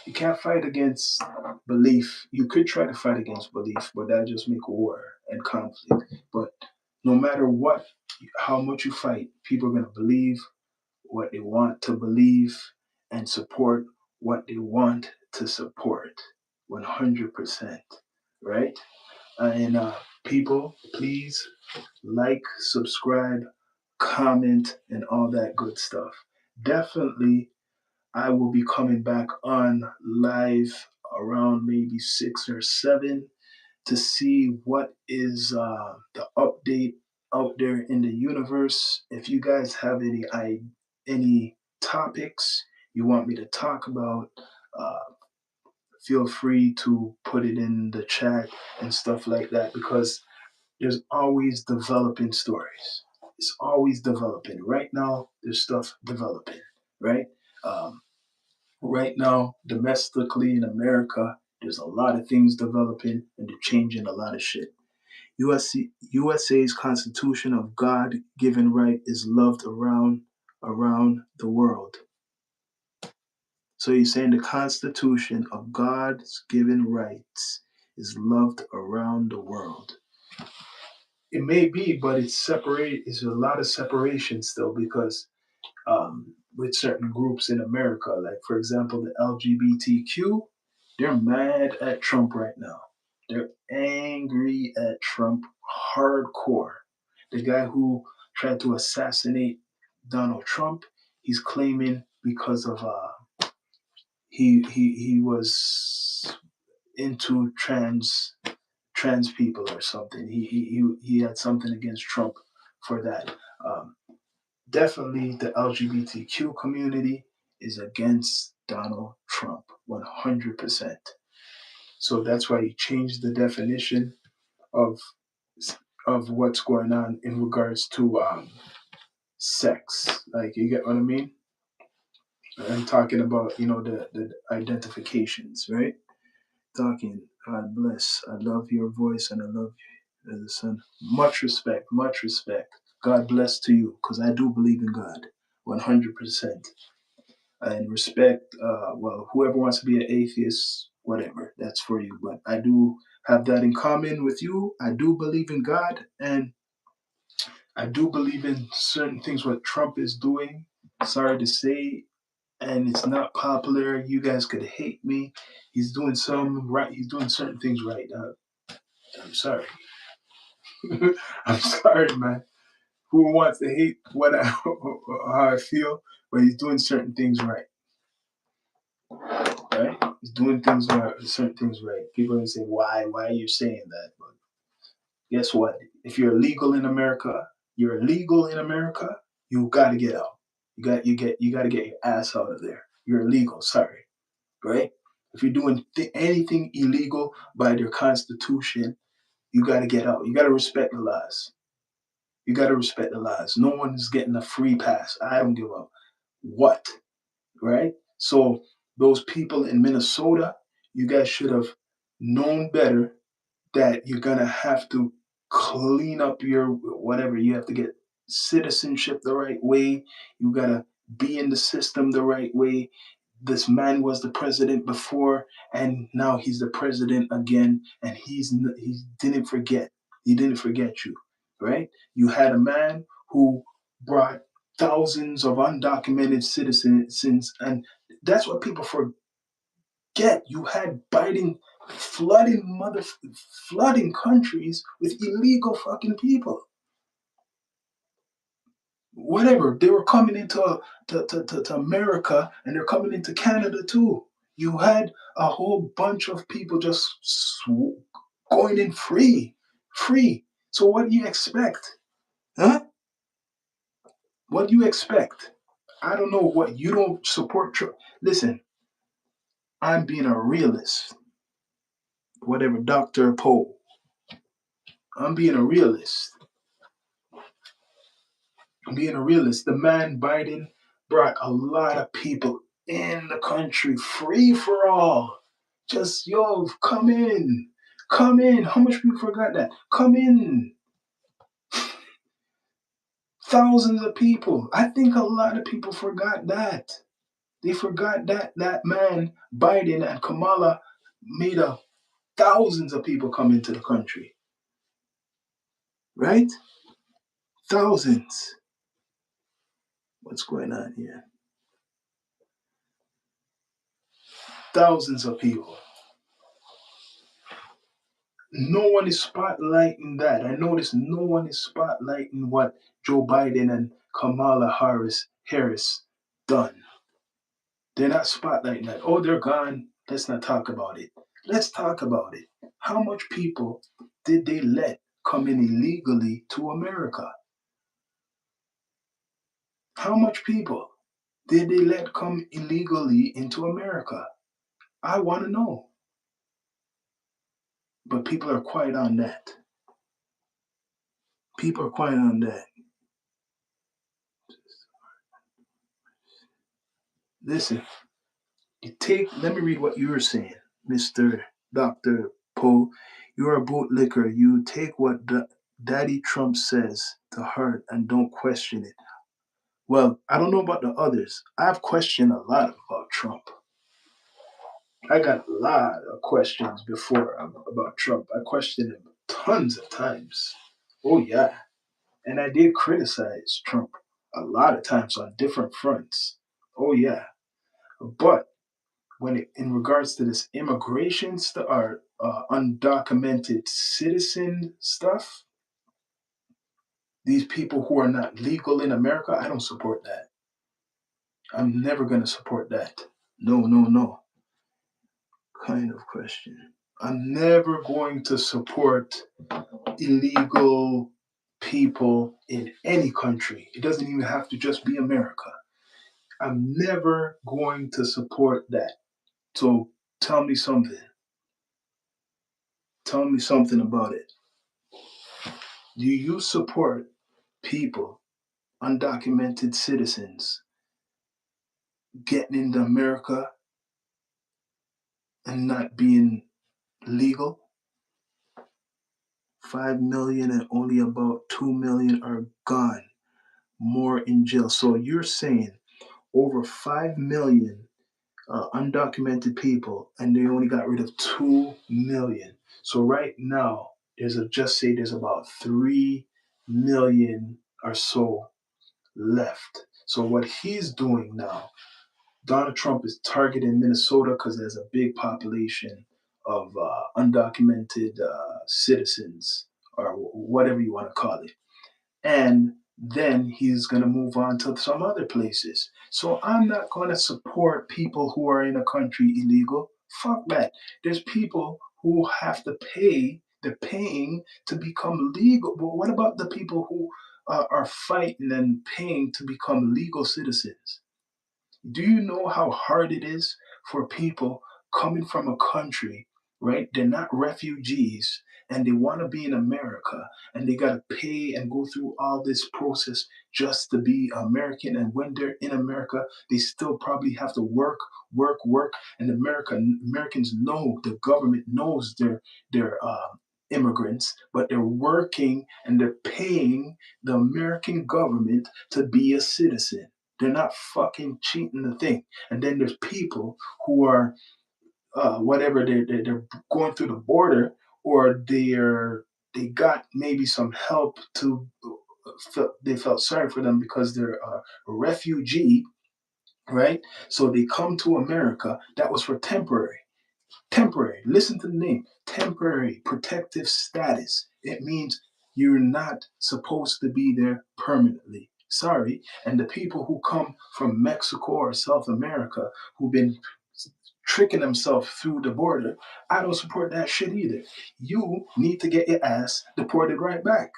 [SPEAKER 1] You can't fight against belief. You could try to fight against belief, but that just make war and conflict. But no matter what, how much you fight, people are gonna believe what they want to believe and support what they want to support. 100%. Right? And people, please like, subscribe, comment, and all that good stuff. Definitely, I will be coming back on live around maybe 6 or 7 to see what is the update out there in the universe. If you guys have any topics you want me to talk about, uh, feel free to put it in the chat and stuff like that because there's always developing stories. It's always developing. Right now, there's stuff developing, right? Um, right now, domestically in America, there's a lot of things developing and they're changing a lot of shit. USA's Constitution of God-given right is loved around the world. So you're saying the Constitution of God's given rights is loved around the world. It may be, but it's separate. It's a lot of separation still because with certain groups in America, like for example, the LGBTQ, they're mad at Trump right now. They're angry at Trump hardcore. The guy who tried to assassinate Donald Trump, he's claiming because of he was into trans people or something. He had something against Trump for that. Um, Definitely, the LGBTQ community is against Donald Trump 100%. So that's why he changed the definition of what's going on in regards to sex. Like you get what I mean? I'm talking about the identifications, right? Talking. God bless. I love your voice and I love you as a son. Much respect. Much respect. God bless to you because I do believe in God 100%. And respect, well, whoever wants to be an atheist, whatever, that's for you. But I do have that in common with you. I do believe in God and I do believe in certain things what Trump is doing. Sorry to say, and it's not popular. You guys could hate me. He's doing some right. He's doing certain things right. I'm sorry. I'm sorry, man. Who wants to hate how I feel? But he's doing certain things right. Right? He's doing things right, certain things right. People are gonna say, "Why? Why are you saying that?" But guess what? If you're illegal in America, you're illegal in America. You got to get out. You got to get your ass out of there. You're illegal. Sorry, right? If you're doing anything illegal by their constitution, you got to get out. You got to respect the laws. You got to respect the laws. No one is getting a free pass. I don't give a what, right? So those people in Minnesota, you guys should have known better that you're gonna have to clean up your whatever. You have to get citizenship the right way. You gotta be in the system the right way. This man was the president before, and now he's the president again, and he didn't forget. He didn't forget you, right? You had a man who brought thousands of undocumented citizens, and that's what people forget. You had Biden flooding countries with illegal fucking people. Whatever. They were coming into to America and they're coming into Canada too. You had a whole bunch of people just going in free. Free. So what do you expect? Huh? What do you expect? I don't know what you don't support. Listen, I'm being a realist. Whatever, Dr. Poe. I'm being a realist. Being a realist, the man Biden brought a lot of people in the country, free for all. Just, yo, come in. Come in. How much people forgot that? Come in. Thousands of people. I think a lot of people forgot that. They forgot that that man, Biden and Kamala, made a thousands of people come into the country. Right? Thousands. What's going on here? Thousands of people. No one is spotlighting that. I notice no one is spotlighting what Joe Biden and Kamala Harris done. They're not spotlighting that. Oh, they're gone. Let's not talk about it. Let's talk about it. How much people did they let come in illegally to America? How much people did they let come illegally into America? I want to know. But people are quiet on that. People are quiet on that. Listen, let me read what you were saying, Mr. Dr. Poe. You're a bootlicker. You take what Daddy Trump says to heart and don't question it. Well, I don't know about the others. I've questioned a lot about Trump. I got a lot of questions before about Trump. I questioned him tons of times. Oh, yeah. And I did criticize Trump a lot of times on different fronts. Oh, yeah. But in regards to this immigration stuff or undocumented citizen stuff, these people who are not legal in America, I don't support that. I'm never going to support that. No, no, no. Kind of question. I'm never going to support illegal people in any country. It doesn't even have to just be America. I'm never going to support that. So tell me something. Tell me something about it. Do you support people, undocumented citizens, getting into America and not being legal? 5 million and only about 2 million are gone, more in jail. So you're saying over 5 million undocumented people and they only got rid of 2 million. So right now, just say there's about 3 million or so left. So what he's doing now, Donald Trump is targeting Minnesota because there's a big population of undocumented citizens or whatever you want to call it. And then he's going to move on to some other places. So I'm not going to support people who are in a country illegal. Fuck that. There's people who have to pay, they're paying to become legal. But what about the people who are fighting and paying to become legal citizens? Do you know how hard it is for people coming from a country, right? They're not refugees and they want to be in America and they got to pay and go through all this process just to be American. And when they're in America, they still probably have to work, work, work. And Americans know, the government knows they're immigrants, but they're working and they're paying the American government to be a citizen. They're not fucking cheating the thing. And then there's people who are whatever they're going through the border or they got maybe some help to they felt sorry for them because they're a refugee, right? So they come to America. That was for temporary. Temporary. Listen to the name. Temporary protective status. It means you're not supposed to be there permanently. Sorry. And the people who come from Mexico or South America who've been tricking themselves through the border, I don't support that shit either. You need to get your ass deported right back.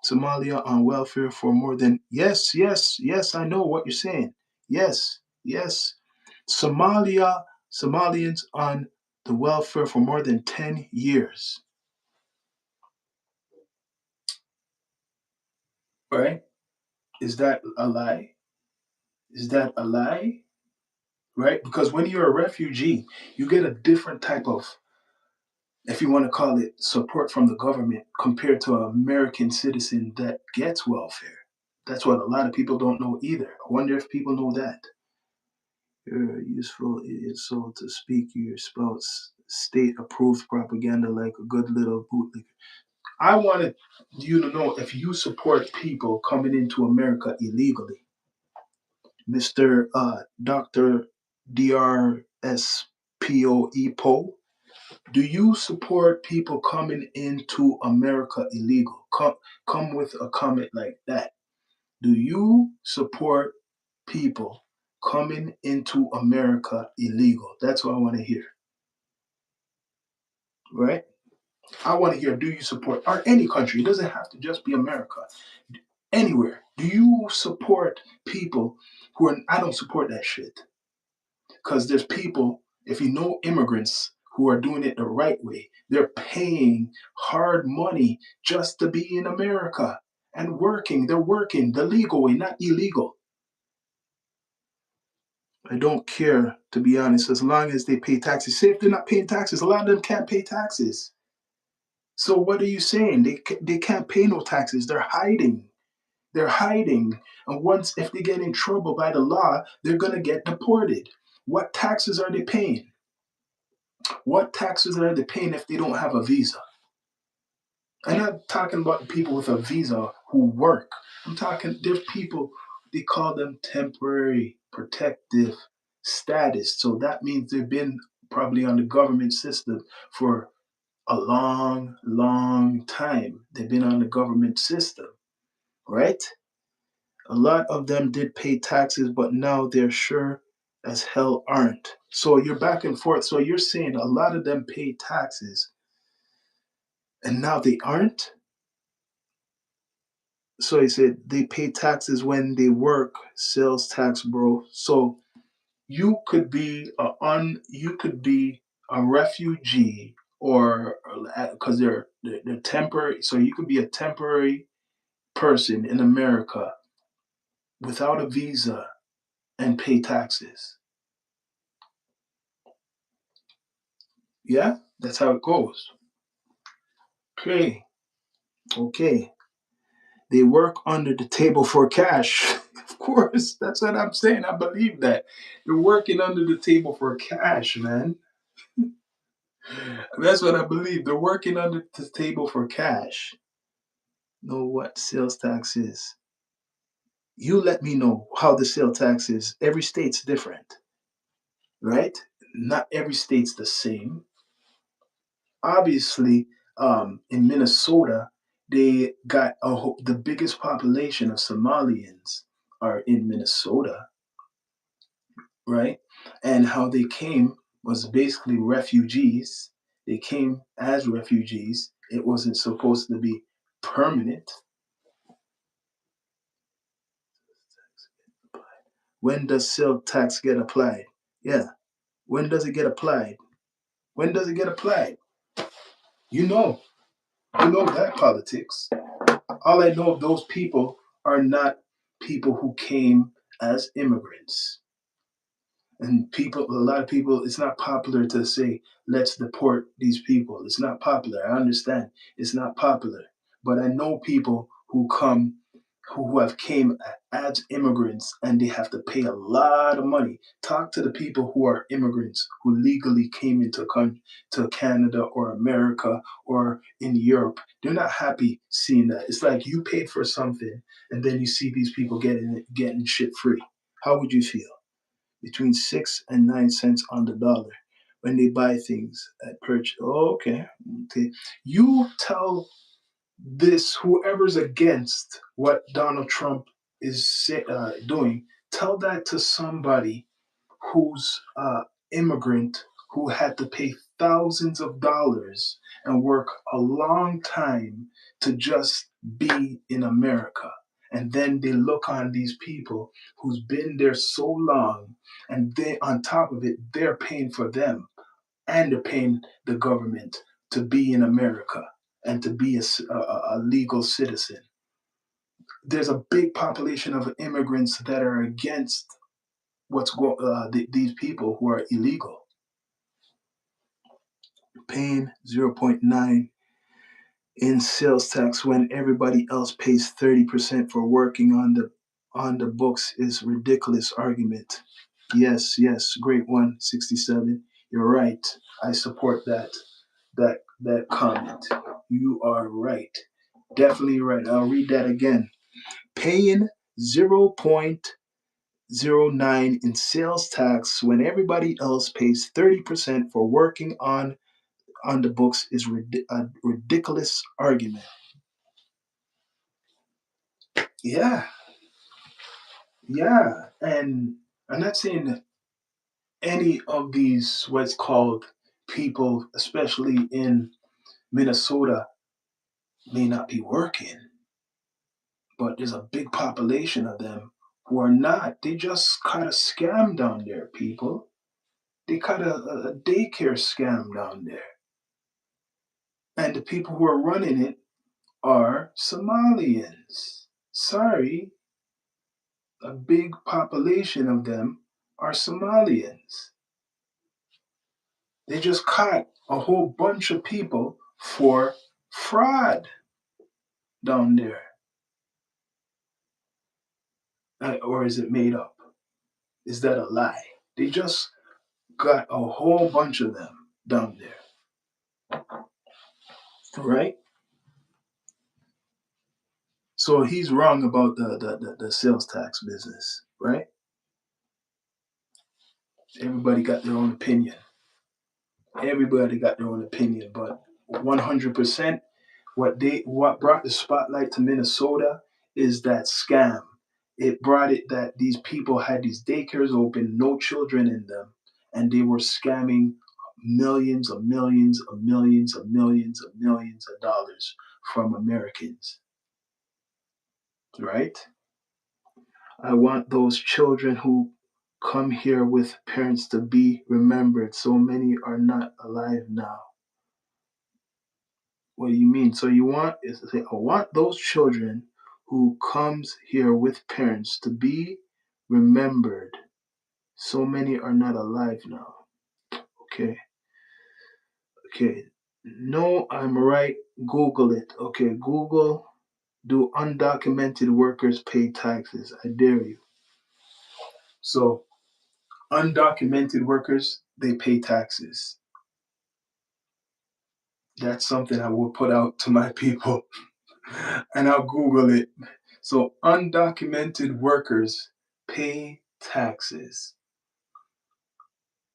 [SPEAKER 1] Somalia on welfare for more than, yes, yes, yes, I know what you're saying. Yes, yes. Somalians on the welfare for more than 10 years. Right? Is that a lie? Is that a lie? right? Because when you're a refugee, you get a different type of, if you want to call it, support from the government compared to an American citizen that gets welfare. That's what a lot of people don't know either. I wonder if people know that. You're useful idiot, so to speak, you spouts state approved propaganda like a good little bootleg. I wanted you to know if you support people coming into America illegally, Mr. Dr. DRSPOE do you support people coming into America illegal? Come with a comment like that. Do you support people coming into America illegal? That's what I want to hear, right? I want to hear, do you support, or any country, it doesn't have to just be America, anywhere. Do you support people who are, I don't support that shit. Because there's people, if you know immigrants who are doing it the right way, they're paying hard money just to be in America and working. They're working the legal way, not illegal. I don't care, to be honest, as long as they pay taxes. Say if they're not paying taxes, a lot of them can't pay taxes. So what are you saying? They can't pay no taxes. They're hiding. They're hiding. And once, if they get in trouble by the law, they're going to get deported. What taxes are they paying? What taxes are they paying if they don't have a visa? I'm not talking about the people with a visa who work. I'm talking, there's people, they call them temporary protective status. So that means they've been probably on the government system for a long, long time. They've been on the government system, right? A lot of them did pay taxes, but now they're sure as hell aren't. So you're back and forth. So you're saying a lot of them pay taxes and now they aren't? So he said they pay taxes when they work, sales tax, bro. So you could be a refugee or because they're temporary. So you could be a temporary person in America without a visa and pay taxes. Yeah, that's how it goes. Okay, okay. They work under the table for cash. Of course, that's what I'm saying. I believe that. They're working under the table for cash, man. That's what I believe. They're working under the table for cash. Know what sales tax is? You let me know how the sales tax is. Every state's different, right? Not every state's the same. Obviously, in Minnesota, they got the biggest population of Somalians are in Minnesota, right? And how they came was basically refugees. They came as refugees. It wasn't supposed to be permanent. When does sales tax get applied? Yeah. When does it get applied? When does it get applied? You know, you know that politics. All I know of those people are not people who came as immigrants. And people, a lot of people, it's not popular to say, let's deport these people. It's not popular. I understand it's not popular. But I know people who come, who have came as immigrants and they have to pay a lot of money. Talk to the people who are immigrants who legally came to Canada or America or in Europe. They're not happy seeing that. It's like you paid for something and then you see these people getting shit free. How would you feel? Between 6 and 9 cents on the dollar when they buy things at purchase. Oh, okay. Okay. You tell this, whoever's against what Donald Trump is doing, tell that to somebody who's immigrant who had to pay thousands of dollars and work a long time to just be in America. And then they look on these people who's been there so long, and they, on top of it, they're paying for them and they're paying the government to be in America and to be a legal citizen. There's a big population of immigrants that are against these people who are illegal paying 0.9 in sales tax when everybody else pays 30% for working on the books is ridiculous argument. Yes, yes, great one, 67. You're right. I support that comment. You are right. Definitely right. I'll read that again. Paying 0.09 in sales tax when everybody else pays 30% for working on the books is a ridiculous argument. Yeah, yeah, and I'm not saying that any of these what's called people, especially in Minnesota, may not be working, but there's a big population of them who are not. They just kind of scam down there, people. They kind of a daycare scam down there, and the people who are running it are Somalians. Sorry, a big population of them are Somalians. They just caught a whole bunch of people for fraud down there. Or is it made up? Is that a lie? They just got a whole bunch of them down there. Right? So he's wrong about the sales tax business, right? Everybody got their own opinion. Everybody got their own opinion, but 100% what brought the spotlight to Minnesota is that scam. It brought it that these people had these daycares open, no children in them, and they were scamming millions of millions of millions of millions of millions of dollars from Americans, right? I want those children who come here with parents to be remembered. So many are not alive now. What do you mean? So you want is to say, I want those children who comes here with parents to be remembered. So many are not alive now. Okay. Okay. No, I'm right. Google it. Okay. Google, do undocumented workers pay taxes? I dare you. So undocumented workers, they pay taxes. That's something I will put out to my people and I'll Google it. So undocumented workers pay taxes.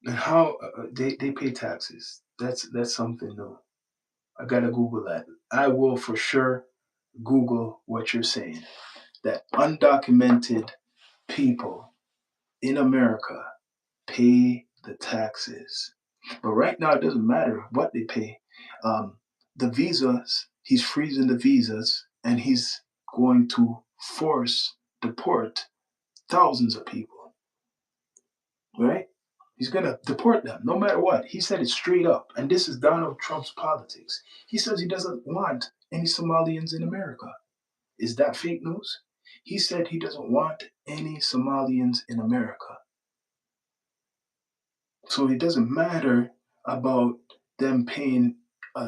[SPEAKER 1] And how they pay taxes. That's something new. I gotta Google that. I will for sure Google what you're saying. That undocumented people in America pay the taxes. But right now, it doesn't matter what they pay. Um, the visas, he's freezing the visas and he's going to force deport thousands of people, right? He's going to deport them no matter what. He said it straight up. And this is Donald Trump's politics. He says he doesn't want any Somalians in America. Is that fake news? He said he doesn't want any Somalians in America. So it doesn't matter about them paying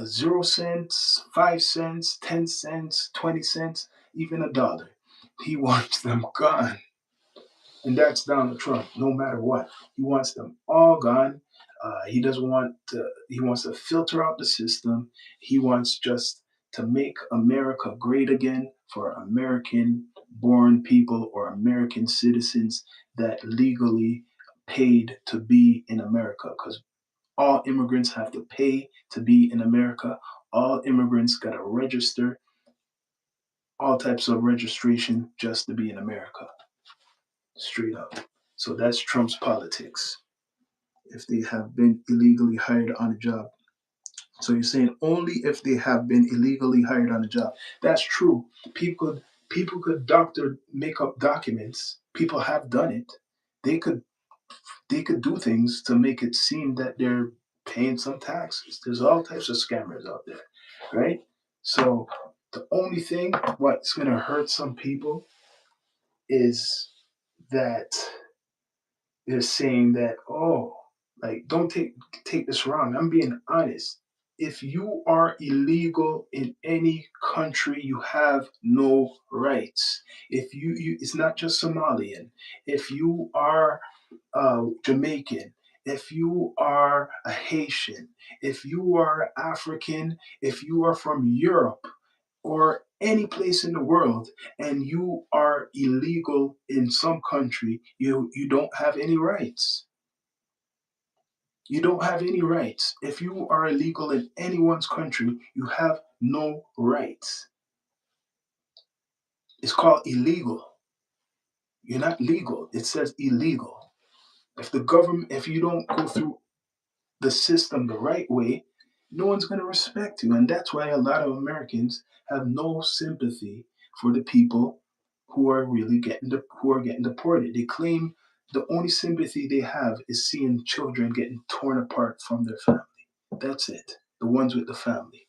[SPEAKER 1] 0 cents, 5 cents, 10 cents, 20 cents, even $1. He wants them gone. And that's Donald Trump, no matter what. He wants them all gone. He doesn't want to, he wants to filter out the system. He wants just to make America great again for American born people or American citizens that legally paid to be in America. Because all immigrants have to pay to be in America. All immigrants got to register, all types of registration just to be in America. Straight up. So that's Trump's politics. If they have been illegally hired on a job. So you're saying only if they have been illegally hired on a job. That's true. People could doctor make up documents. People have done it. They could they could do things to make it seem that they're paying some taxes. There's all types of scammers out there, right? So the only thing what's gonna hurt some people is that they're saying that, oh, like, don't take this wrong. I'm being honest. If you are illegal in any country, you have no rights. If you it's not just Somalian. If you are Jamaican, if you are a Haitian, if you are African, if you are from Europe or any place in the world and you are illegal in some country, you don't have any rights. You don't have any rights. If you are illegal in anyone's country, you have no rights. It's called illegal. You're not legal. It says illegal. If you don't go through the system the right way, no one's going to respect you. And that's why a lot of Americans have no sympathy for the people who are really who are getting deported. They claim the only sympathy they have is seeing children getting torn apart from their family. That's it. The ones with the family.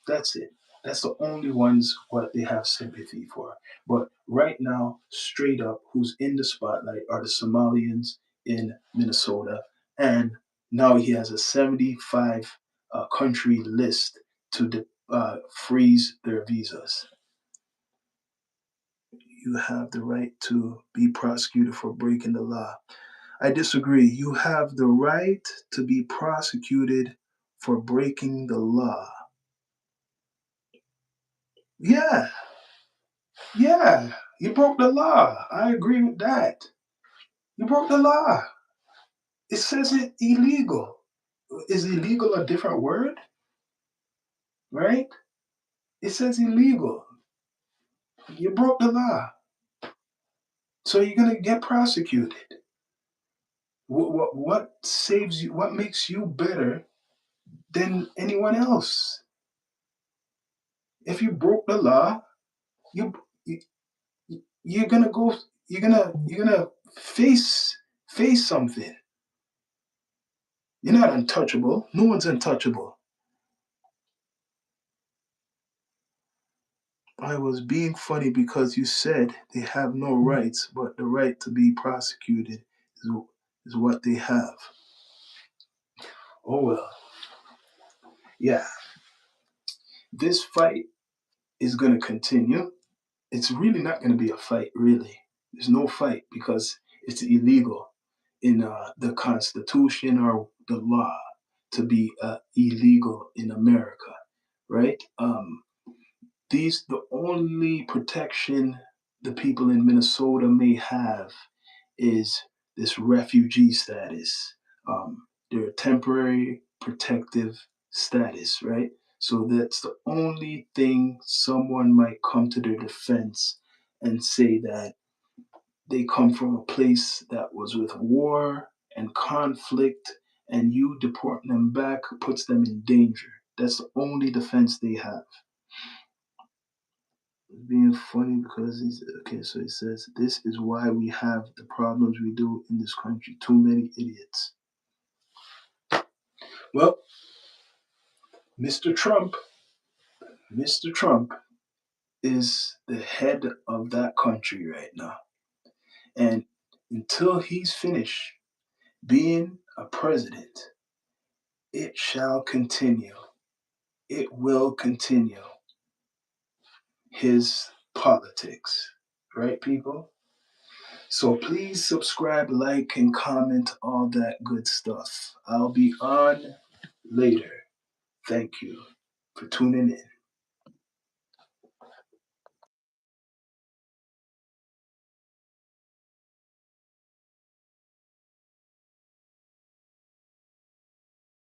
[SPEAKER 1] That's it. That's the only ones what they have sympathy for. But right now, straight up, who's in the spotlight are the Somalians in Minnesota, and now he has a 75 country list to freeze their visas. You have the right to be prosecuted for breaking the law. I disagree. You have the right to be prosecuted for breaking the law. Yeah, yeah, you broke the law. I agree with that. You broke the law. It says it illegal. Is illegal a different word? Right? It says illegal. You broke the law. So you're gonna get prosecuted. What saves you? What makes you better than anyone else? If you broke the law, you, you you're gonna go. You're gonna face something. You're not untouchable. No one's untouchable. I was being funny because you said they have no rights, but the right to be prosecuted is, is what they have. Oh well, yeah. This fight is going to continue. It's really not going to be a fight, really. There's no fight because it's illegal in the Constitution or the law to be illegal in America, right? The only protection the people in Minnesota may have is this refugee status. Their temporary protective status, right? So that's the only thing someone might come to their defense and say that they come from a place that was with war and conflict, and you deporting them back puts them in danger. That's the only defense they have. Being funny because he's okay. So it says this is why we have the problems we do in this country. Too many idiots. Well, Mr. Trump, Mr. Trump is the head of that country right now, and until he's finished being a president, it shall continue. It will continue his politics, right, people? So please subscribe, like, and comment all that good stuff. I'll be on later. Thank you for tuning in.